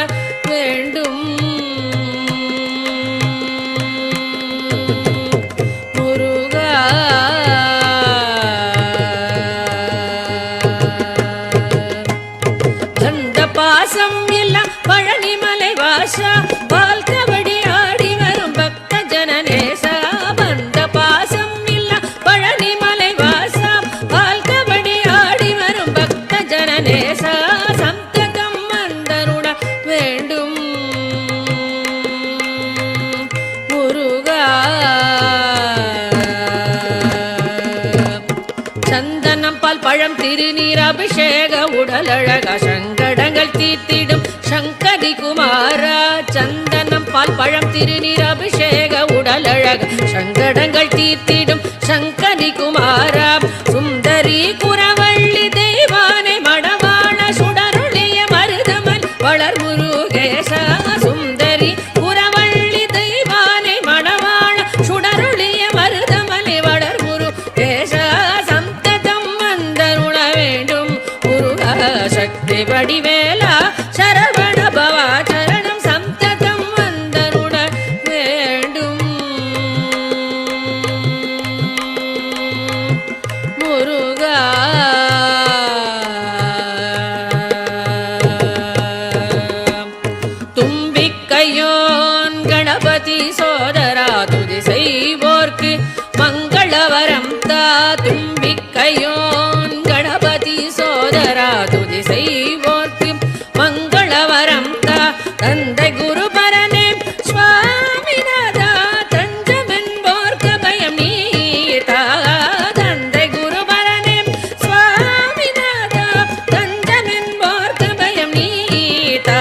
Speaker 2: வேண்டும் முருகா கந்த பாசம் எல்லாம் பழனிமலை வாசா பால் கபடி ஆடி வரும் பக்த ஜனநேசா பந்த பாசம் எல்லாம் பழனிமலை வாசா பால் கபடி ஆடி வரும் பக்த ஜனநேசா சந்ததம் வந்தருள வேண்டும் முருகா சந்தனம் பால் பழம் திருநீர் அபிஷேக உடலழக சங்கடங்கள் தீர்த்திடும் சங்கரி குமாரா சந்தனம் பால் பழம் திருநீர் அபிஷேக உடலழக சங்கடங்கள் தீர்த்திடும் சங்கரி குமாரா சுந்தரி குரவள்ளி தெய்வானை மடவாள சுடருளிய மருதமல் வளர் முருகேசா சுந்தரி குரவள்ளி தெய்வானை மடவாள சுடருளிய மருதமலை வளர் முருகேசா சந்ததம் வந்தருள வேண்டும் முருகா சக்தி வடிவேலா சரவண பவா சரணம் சந்ததம் வந்தருள வேண்டும் முருகா தும்பிக்கையோன் கணபதி சோதரா துதி செய்வோர்க்கு மங்களவரம் தா தும்பிக்கையோன் கணபதி சோதரா துதி செய்வோர்க்கு மங்களவரம் தா தந்தை குருபரனே சுவாமிநாதா தஞ்சமென்போர்க்கு பயம் நீதா தந்தை குருபரனே சுவாமிநாதா தஞ்சமென்போர்க்கு பயம் நீதா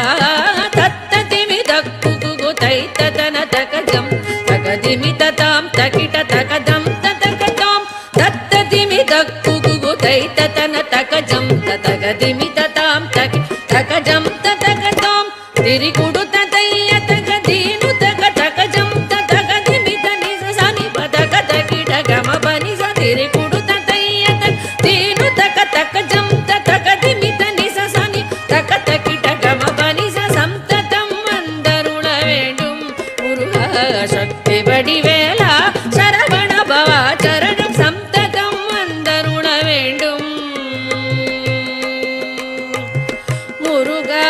Speaker 2: தத்த திமித குகு தைத்தன தகஜம் தகதிமித தாம் தகிட தகதம் தகதம் தத்த திமித குகு தைத்தன தகஜம் தகதிமித தாம் தகஜம் தகதம் திரிகுடு ததைய தகதீனு தகஜம் தகதிமித நிச சனி பதக தகிட கம பனி ச திரிகுடு ததைய தீனு தகஜம் தகதிமித நிச சனி தகிட கம பனி ச சந்ததம் வந்தருள வேண்டும் முருகா சக்தி வடிவேலா சரவண பவா சரணம் சந்ததம் வந்தருள வேண்டும் முருகா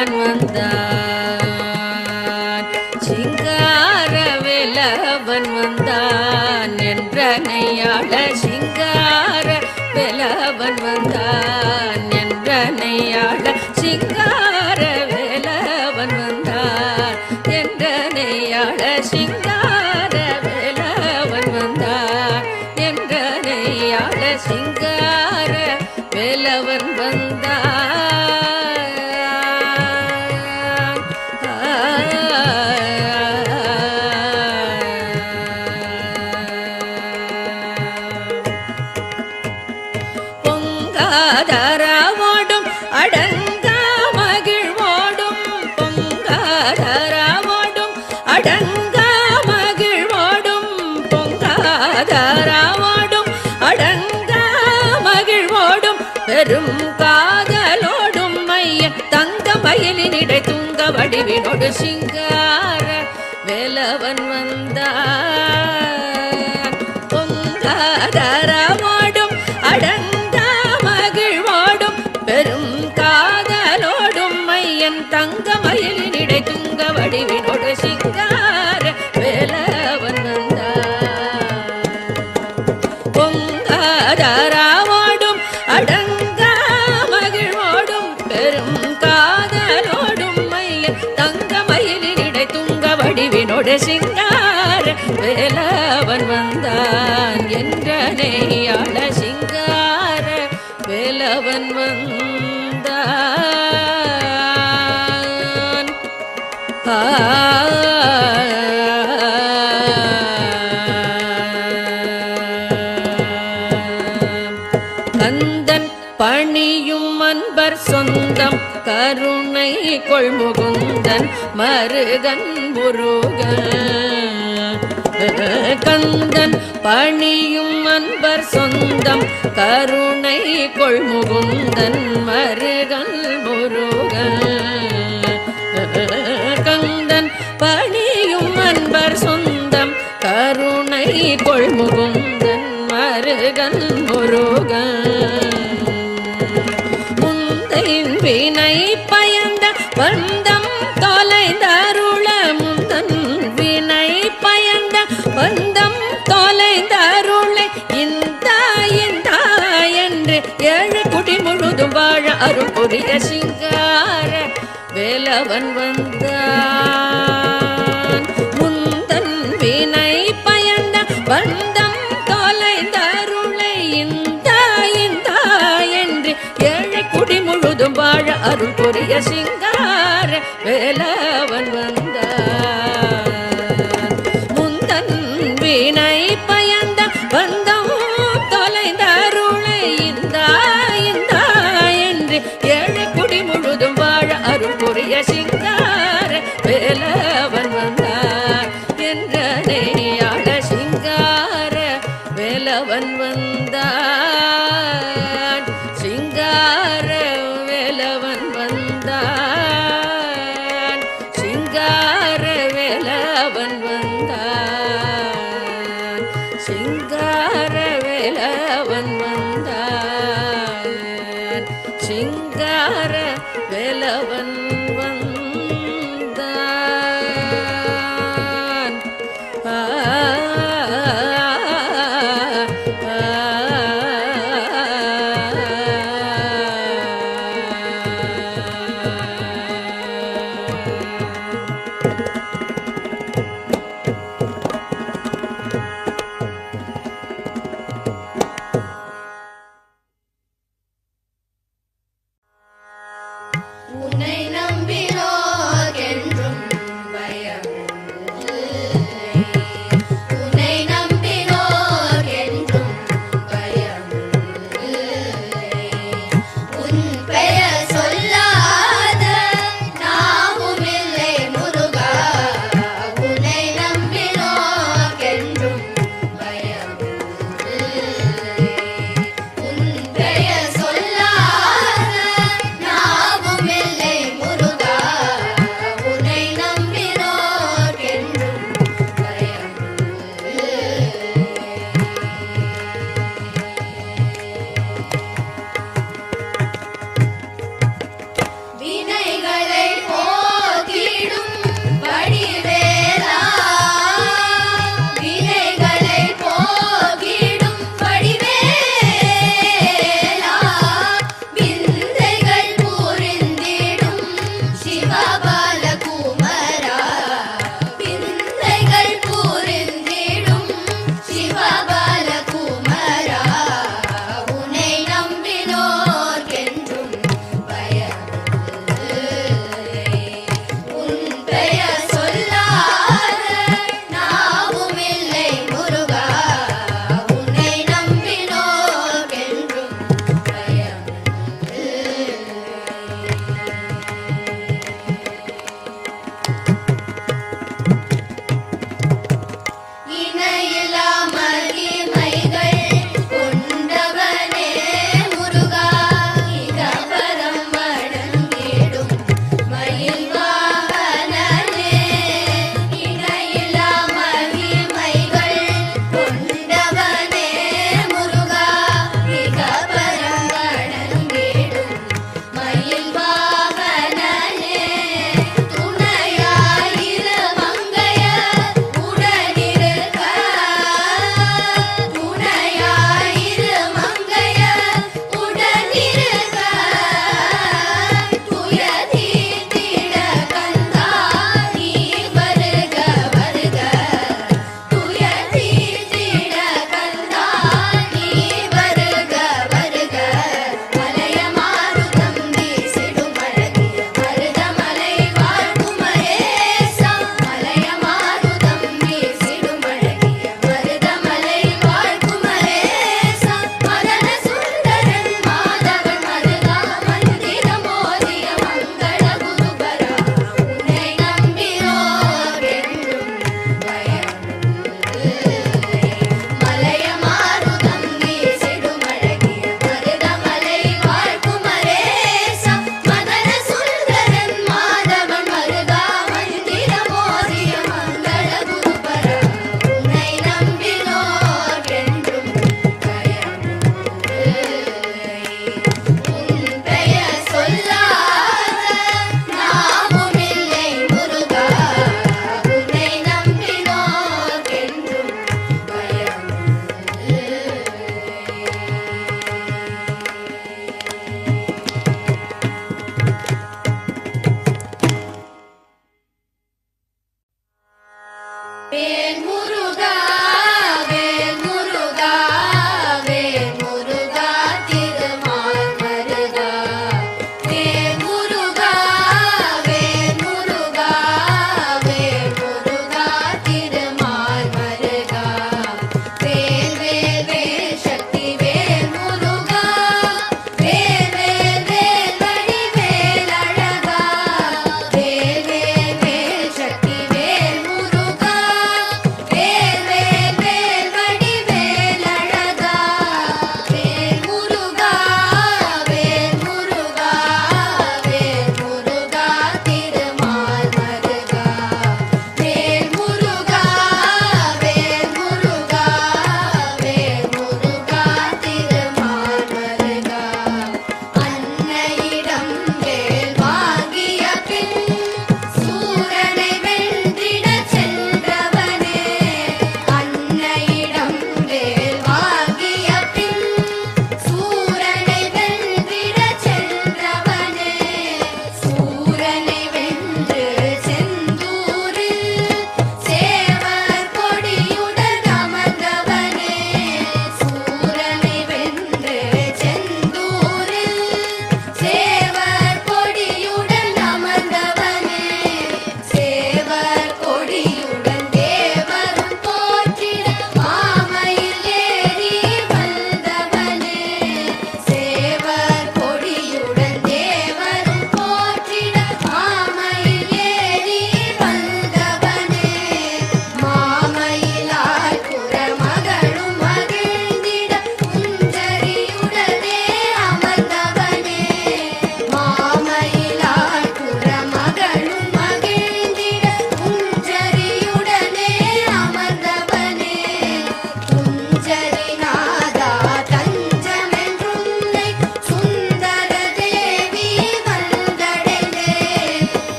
Speaker 2: வேலவன் வந்தான், சிங்கார வேலவன் வந்தான் என்றனையாள சிங்கார வேலவன் வந்தான் என்றனையாள சிங்கார வேலவன் வந்தான் என்றனையாள சிங்கார வேலவன் வந்தான் என்றனையாள சிங்கார வேலவன் வந்தான். பொங்காதராவோடும் அடங்கா மகிழ்வோடும், பொங்காதராவோடும் அடங்கா மகிழ்வோடும், பொங்காதராவோடும் அடங்கா மகிழ்வோடும் பெரும் காதலோடும் மையன் தங்க மயிலினிடை துங்க வடிவினோடு சிங்கார வேலவன் வந்தான், பொங்காதராவோடும் அடங்கா மகிழ்வோடும் பெரும் காதலோடும் மையன் தங்க மயிலினிடை துங்க வடிவினோடு சிங்கார வேலவன் வந்தான், பொங்காதராவோடும் அடங்கா மகிழ்வோடும் பெரும் காதலோடும் மையன் தங்க மயிலினிடை துங்க வடிவினோடு சிங்கார வேலவன் வந்தான் என்றனையாள சிங்கார வேலவன் வந்தான். கந்தன் பணியும் அன்பர் சொந்தம் கருணை கொள்முகுந்தன் மருகன் முருகன், கந்தன் பணியும் அன்பர் சொந்தம் கருணை கொள்முகுந்தன் மருகன் முருகன், கந்தன் பணியும் அன்பர் சொந்தம் கருணை கொள்முகுந்தன் மருகன் முருகன், முந்தையின் வினை பயந்த பந்தம் தொலைந்தருள, முந்தன் வினை பயந்த பந்தம் தொலைந்தருளை இந்தா இந்தா என்று ஏழு குடி முழுதும் வாழ அருள் புரிய சிங்கார வேலவன் வந்தான், முந்தன் வினை பயந்த பந்தம் தொலைந்தருளை இந்தா இந்தா என்று ஏழு குடி முழுதும் வாழ அருள் புரிய சிங்கார வேலவன் வந்தான், முந்தன் வினை பயந்த பந்தம் தொலைந்தருளை இந்தா இந்தா என்று ஏழு குடி முழுதும் வாழ அருள் புரிய சிங்கார வேலவன் வந்தான் என்றனையாள சிங்கார வேலவன் வந்தான், சிங்கார வேலவன் வந்தான், சிங்கார வேலவன் வந்தான், சிங்கார வேலவன் வந்தான், சிங்கார வேலவன் வந்தான்.
Speaker 4: உன்னை நம்பினோர்க்கென்றும் பயமில்லை, உன்னை நம்பினோர்க்கென்றும் பயமில்லை, உன் பெயர் சொல்லாத நாமும் இல்லை,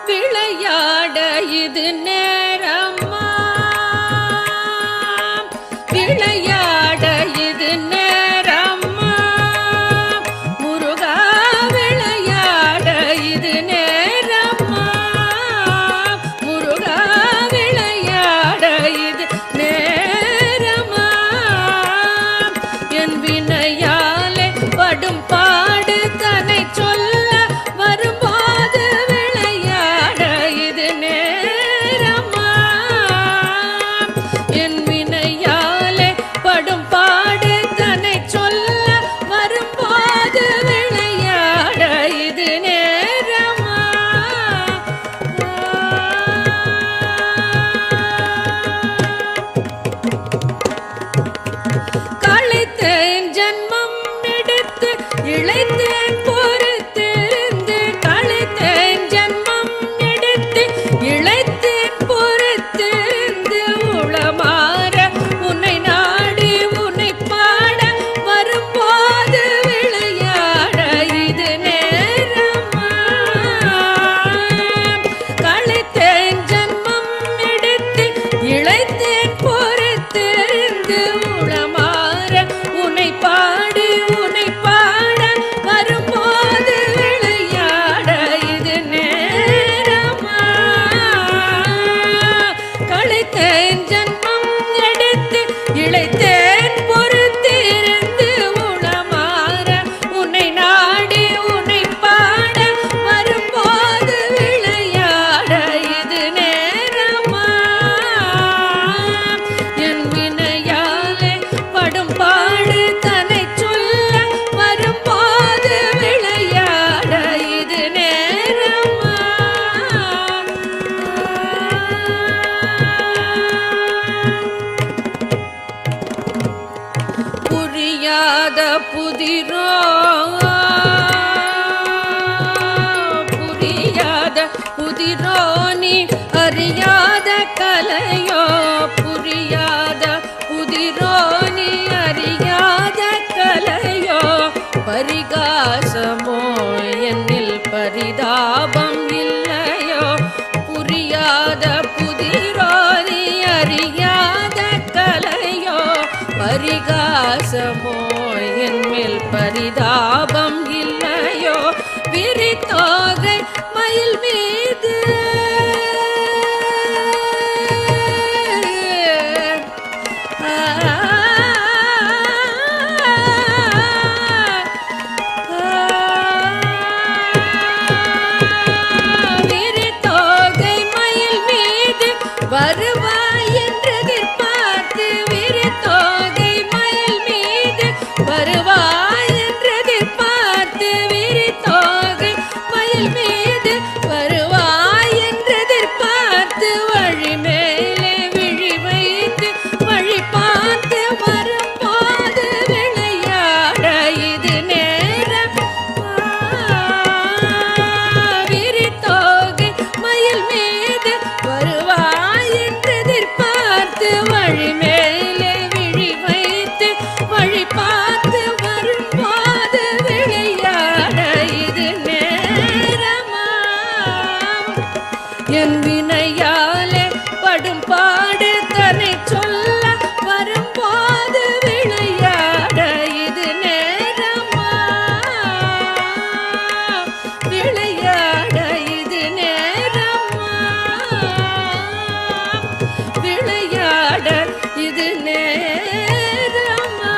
Speaker 2: விளையாட இது நேரமா விளையாட இது நேரமா முருகா விளையாட இது நேரமா முருகா விளையாட இது நேரமா என் வினையாலே படும் பாடு தன்னை சொல்ல வரும்போது விளையாட இது நேரமா என் வினையாலே படும் பாடு தன்னை சொல்ல வரும்போது விளையாட இது நேரமா களைத்தேன் ஜன்மம் எடுத்து இழைத்தேன் பொறுத்திருந்து களைத்தேன் ஜன்மம் எடுத்து இழைத்தேன் பொறுத்திருந்து உளமாற உன்னை நாடி உன்னை பாட வரும்போது விளையாட இது நேரமா களைத்தேன் ஜன்மம் எடுத்து இழைத்தேன் பொறுத்திருந்து உளமாற உன்னை பாடி உன்னை பாட வரும்போது விளையாட இது நேரமா களைத்தேன் ஜன்மம் எடுத்து இழைத்தேன் பொறுத்திருந்து உளமாற உன்னை நாடி உன்னை பாட வரும்போது விளையாட இது நேரமா என் வினையாலே படும் பாடு தன்னை சொல்ல வரும்போது விளையாட இது நேரமா புரியாத புதிரோ புரியாத புதிரோ நீ அறியாத கலையோ புரியாத புதிரோ நீ அறியாத கலையோ பரிகாசமோ என்னில் பரிதாபம் இல்லையோ புரியாத புதிரோ நீ அறியாத கலையோ பரிகாசமோ என்மேல் பரிதாபம் இல்லையோ விரித்தோகை மயில் மீது விரித்தோகை மயில் மீது வருவாய் என்று எதிர்பார்த்து விரித்தோகை மயில் மீது வருவாய் என்று எதிர்பார்த்து விரித்தோகை மயில் மீது வருவாய் என்று எதிர்பார்த்து வழி மேலே விழி வைத்து வழி பார்த்து வரும்போது விளையாட இது நேரம் விரித்தோகை மயில் மீது வருவாய் என்று எதிர்பார்த்து வழி மேலே விழி வைத்து வழி பார்த்து வரும்போது விளையாட இது நேரமா என் வினையாலே படும் பாடு தன்னை சொல்ல வரும்போது விளையாட இது நேரமா விளையாட இது நேரமா விளையாட இது நேரமா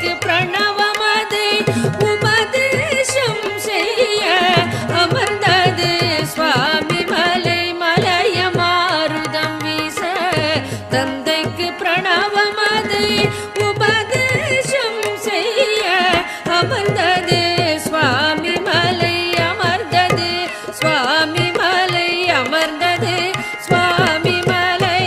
Speaker 2: தந்தைக்கு பிரணவமதை உபதேசம் செய்ய அமர்ந்தது சுவாமி மலை மலைய மாருதம் வீச தந்தைக்கு பிரணவமதை உபதேசம் செய்ய அமர்ந்தது சுவாமி மலை அமர்ந்தது சுவாமி மலை அமர்ந்தது சுவாமி மலை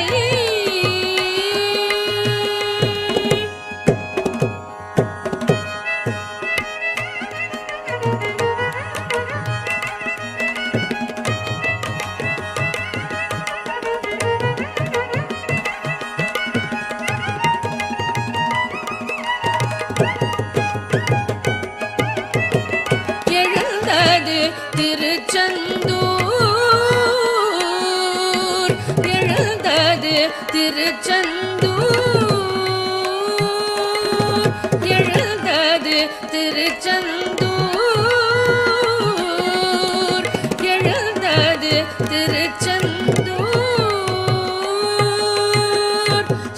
Speaker 2: எழுந்தது திருச்செந்தூர் எழுந்தது திருச்செந்தூர் எழுந்தது திருச்செந்தூர் எழுந்தது திருச்செந்தூர்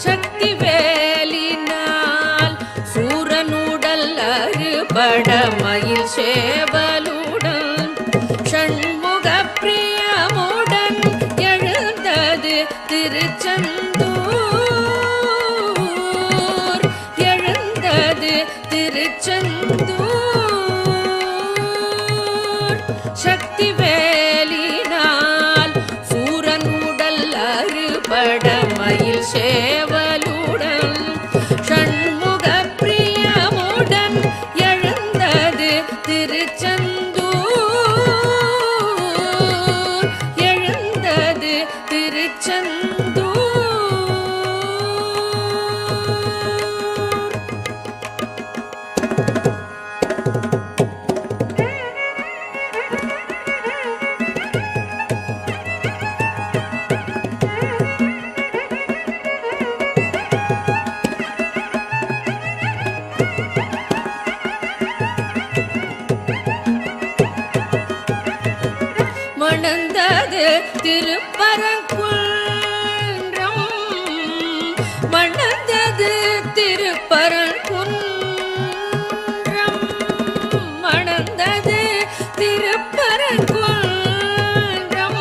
Speaker 2: சக்தி வேலினால் சூரனுடல் அறுபட மயில் சேவலுடன் ஷண்முக பிரியமுடன் எழுந்தது திருச்செந்தூர் எழுந்தது திருச்செந்தூர் சக்தி வேலினால் சூரனுடல் அறுபட மயில் சேவலுடன் ஷண்முக பிரியமுடன் எழுந்தது திருச்செந்தூர் எழுந்தது திருச்செந்தூர் மணந்தது திருப்பரங்குன்றம் மணந்தது திருப்பரங்குன்றம் மணந்தது திருப்பரங்குன்றம்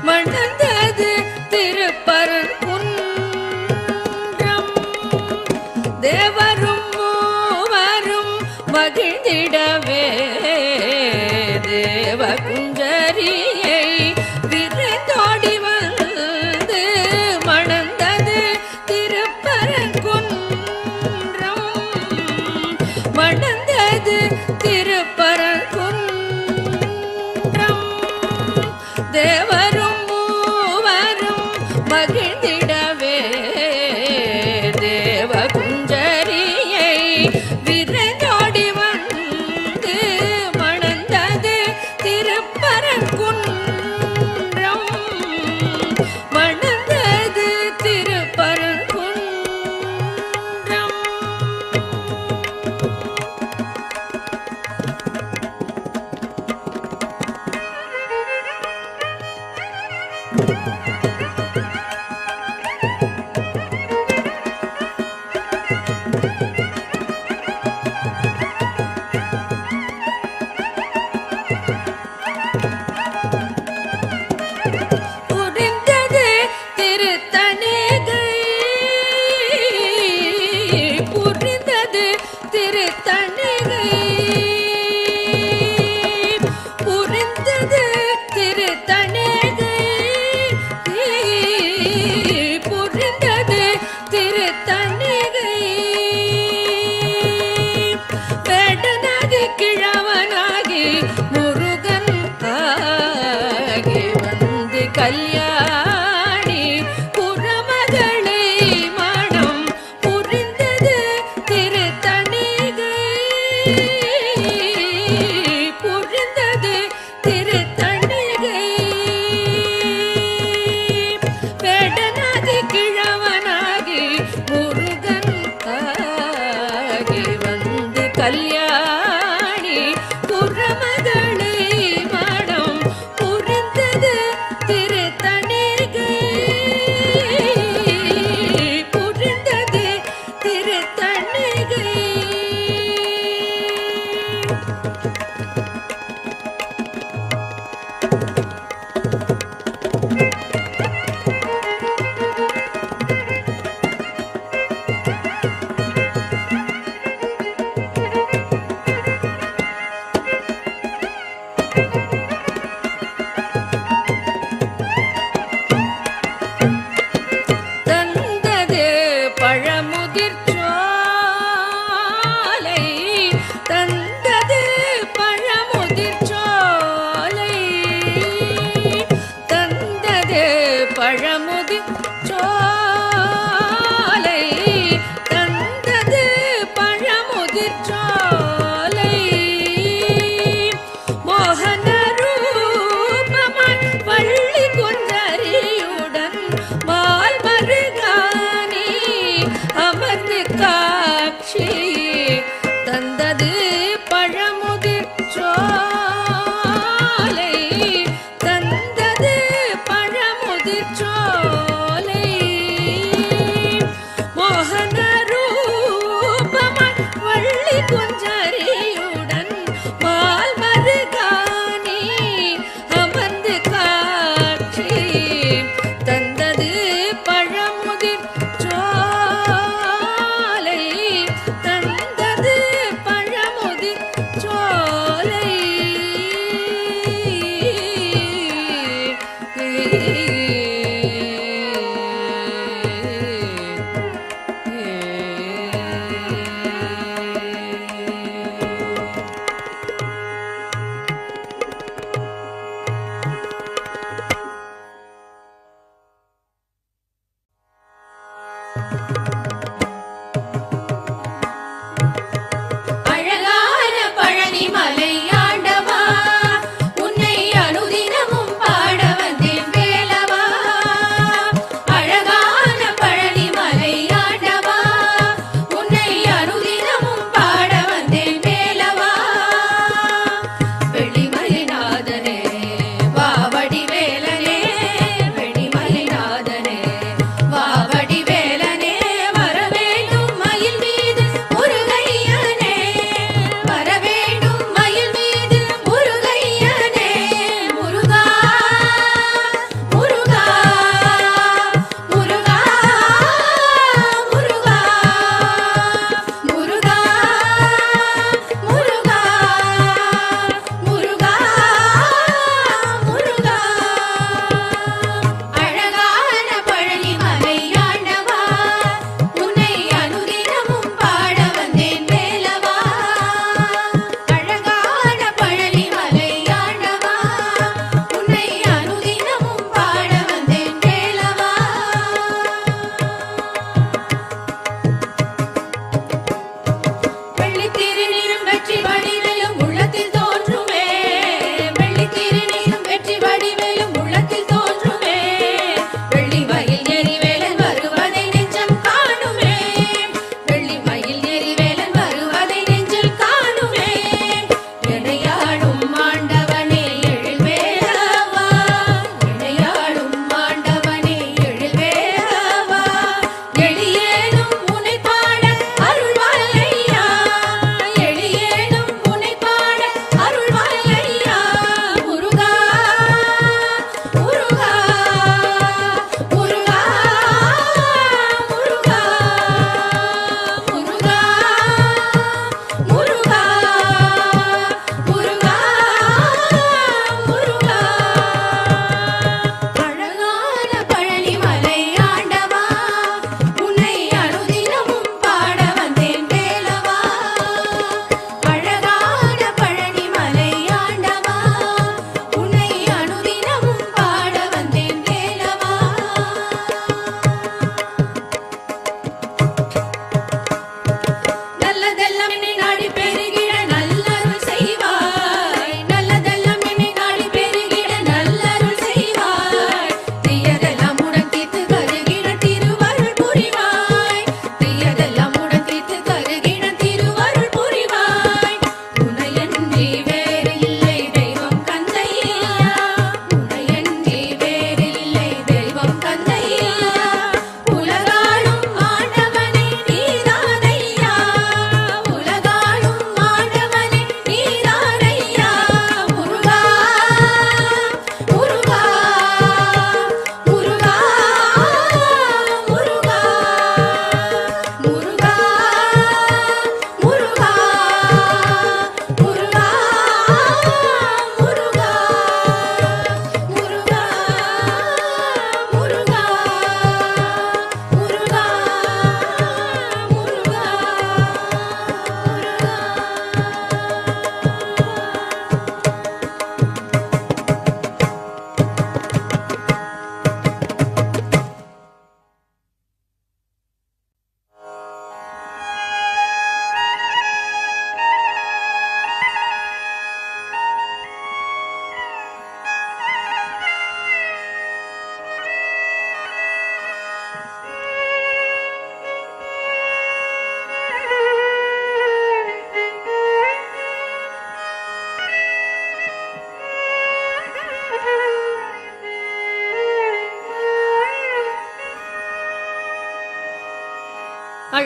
Speaker 2: மணந்தது திருப்பரங்குன்றம் தேவரும் மூவரும் மகிழ்ந்திடவே தேவ குஞ்சரியை விருந்தோடி வந்து மணந்தது திருப்பரங்குன்றம் மணந்தது திருப்பரங்குன்றம் தேவரும் மூவரும் மகிழ்ந்திடவே தேவ குஞ்சரியை விருந்தோடி வந்து மணந்தது திருப்பரங்குன்றம் மணந்தது திருப்பரங்குன்றம் புரிந்தது திருத்தணிகை புரிந்தது திருத்தணிகை புரிந்தது திருத்தணிகை புரிந்தது திருத்தணிகை வேடனாகி கிழவனாகி முருகன் ஆகி வந்து கல்யாணி புறமகளை மனம் புரிந்தது திருத்தணிகை புரிந்தது திருத்தணிகை வேடனாகி கிழவனாகி முருகன் ஆகி வந்து கல்யாணி புறமகளை மனம் புரிந்தது திருத்தணிகை புரிந்தது திருத்தணிகை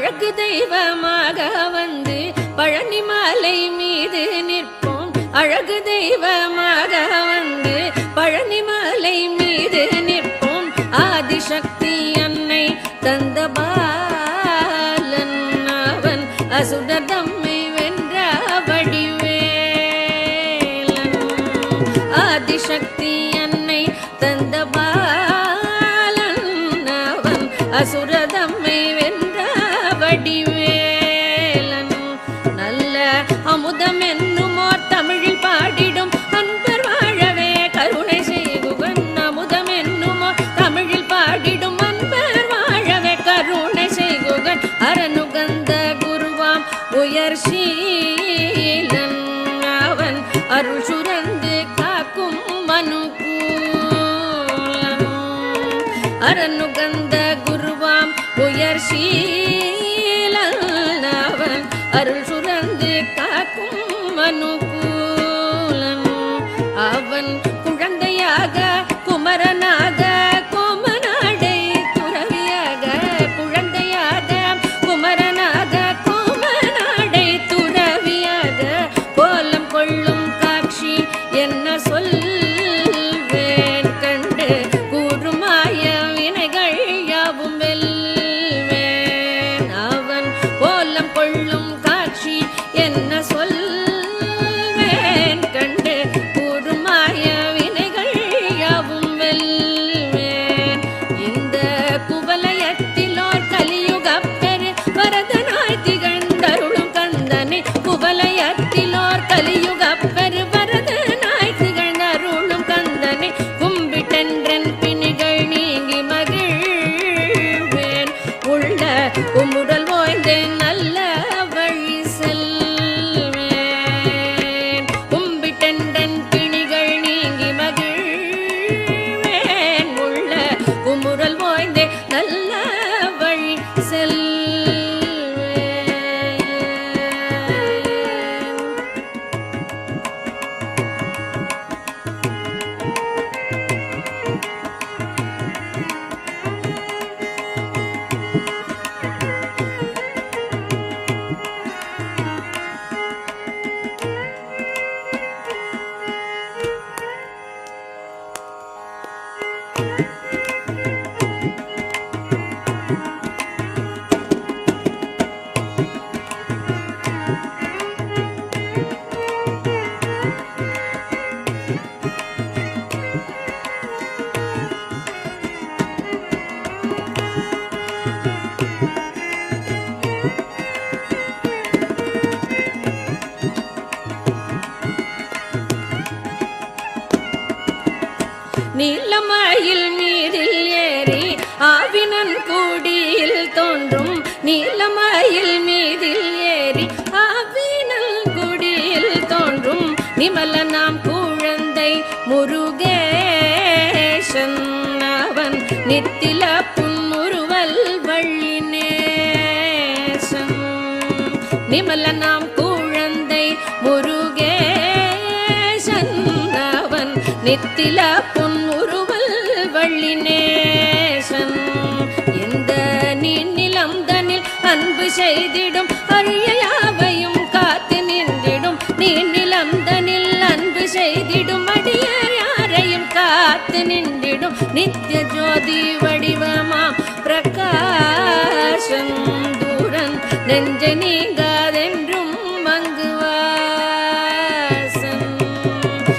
Speaker 2: அழகு தெய்வமாக வந்து பழனி மலை மீது நிற்போம். அழகு தெய்வமாக வந்து பழனி மலை மீது நிற்போம். ஆதிசக்தி அன்னை தந்த பாலன் அவன் அசுரர் தம்மை வென்ற வடிவேலன். ஆதிசக்தி அன்னை தந்த பாலன் அவன் அசுரர் தம்மை வென்ற வடிவேலன். நல்ல அமுதம் என்னுமோர் தமிழில் பாடிடும் அன்பர் வாழவே கருணை செய்குகன். அமுதம் என்னுமோர் தமிழில் பாடிடும் அன்பர் வாழவே கருணை செய்குகன். அரணுகந்த குருவாம் உயர் சீலன் அவன் அருள் சுரந்து காக்கும் மனுகூலன். அரணுகந்த குருவாம் உயர் சீலன் அவன் அருள் சுரந்து காக்கும் மனுகூலன். அவன் குழந்தையாக குமரனாக கோமநாடை துறவியாக. குழந்தையாக குமரனாக கோமநாடை துறவியாக கோலம் கொள்ளும் காட்சி என்ன சொல்வேன் கண்டு கூறுமாய வினைகள் யாவும் வெல்வேன். அவன் கோலம் கொள்ளும் காட்சி என்ன சொல்வேன் கண்டு கூறுமாய வினைகள் யாவும் வெல்வேன். இந்த குவலயத்திலோர் கலியுகப் பெரு வரதனாய் திகழ்ந்தருளும் கந்தனை. குவலயத்திலோர் கலியுகப் பெரு வரதனாய் திகழ்ந்தருளும் கந்தனை கும்பிட்டென்றன் பிணிகள் நீங்கி மகிழ்வேன். உள்ள உம்முடல் ஓய்ந்தேன் நல்ல வழி செல்வேன். கும்பிட்டென்றன் பிணிகள் நீங்கி மகிழ்வேன். உள்ள உம்முடல் ஓய்ந்தே நல்ல வழி செல்வேன். நீலமயில் மீதில் ஏறி ஆவினன் கூடியில் தோன்றும். நீலமயில் மீதில் ஏறி ஆவினன் கூடியில் தோன்றும். நிமலனாம் குழந்தை முருகேசன் அவன் நித்தில புன்முறுவல் வள்ளினேசன். நிமலனாம் குழந்தை முருகேசன் அவன் நித்தில பொன்முறுவல் வள்ளினேசன். எந்த நீநிலம் தனில் அன்பு செய்திடும் அரியயாவையும் காத்து நின்றிடும். நீநிலம் தனில் அன்பு செய்திடும் அடியார் யாரையும் காத்து நின்றிடும். நித்திய ஜோதி வடிவமாம் பிரகாசம் தூரன் நெஞ்ச நீங்காதென்றும் மங்குவாசன்.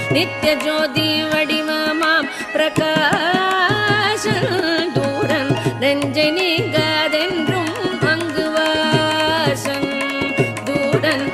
Speaker 2: நித்திய ஜோதி வடிவமாம் பிரகாசன் தூரன் நெஞ்சை நீங்காதென்றும் மங்குவாசன். தூரன்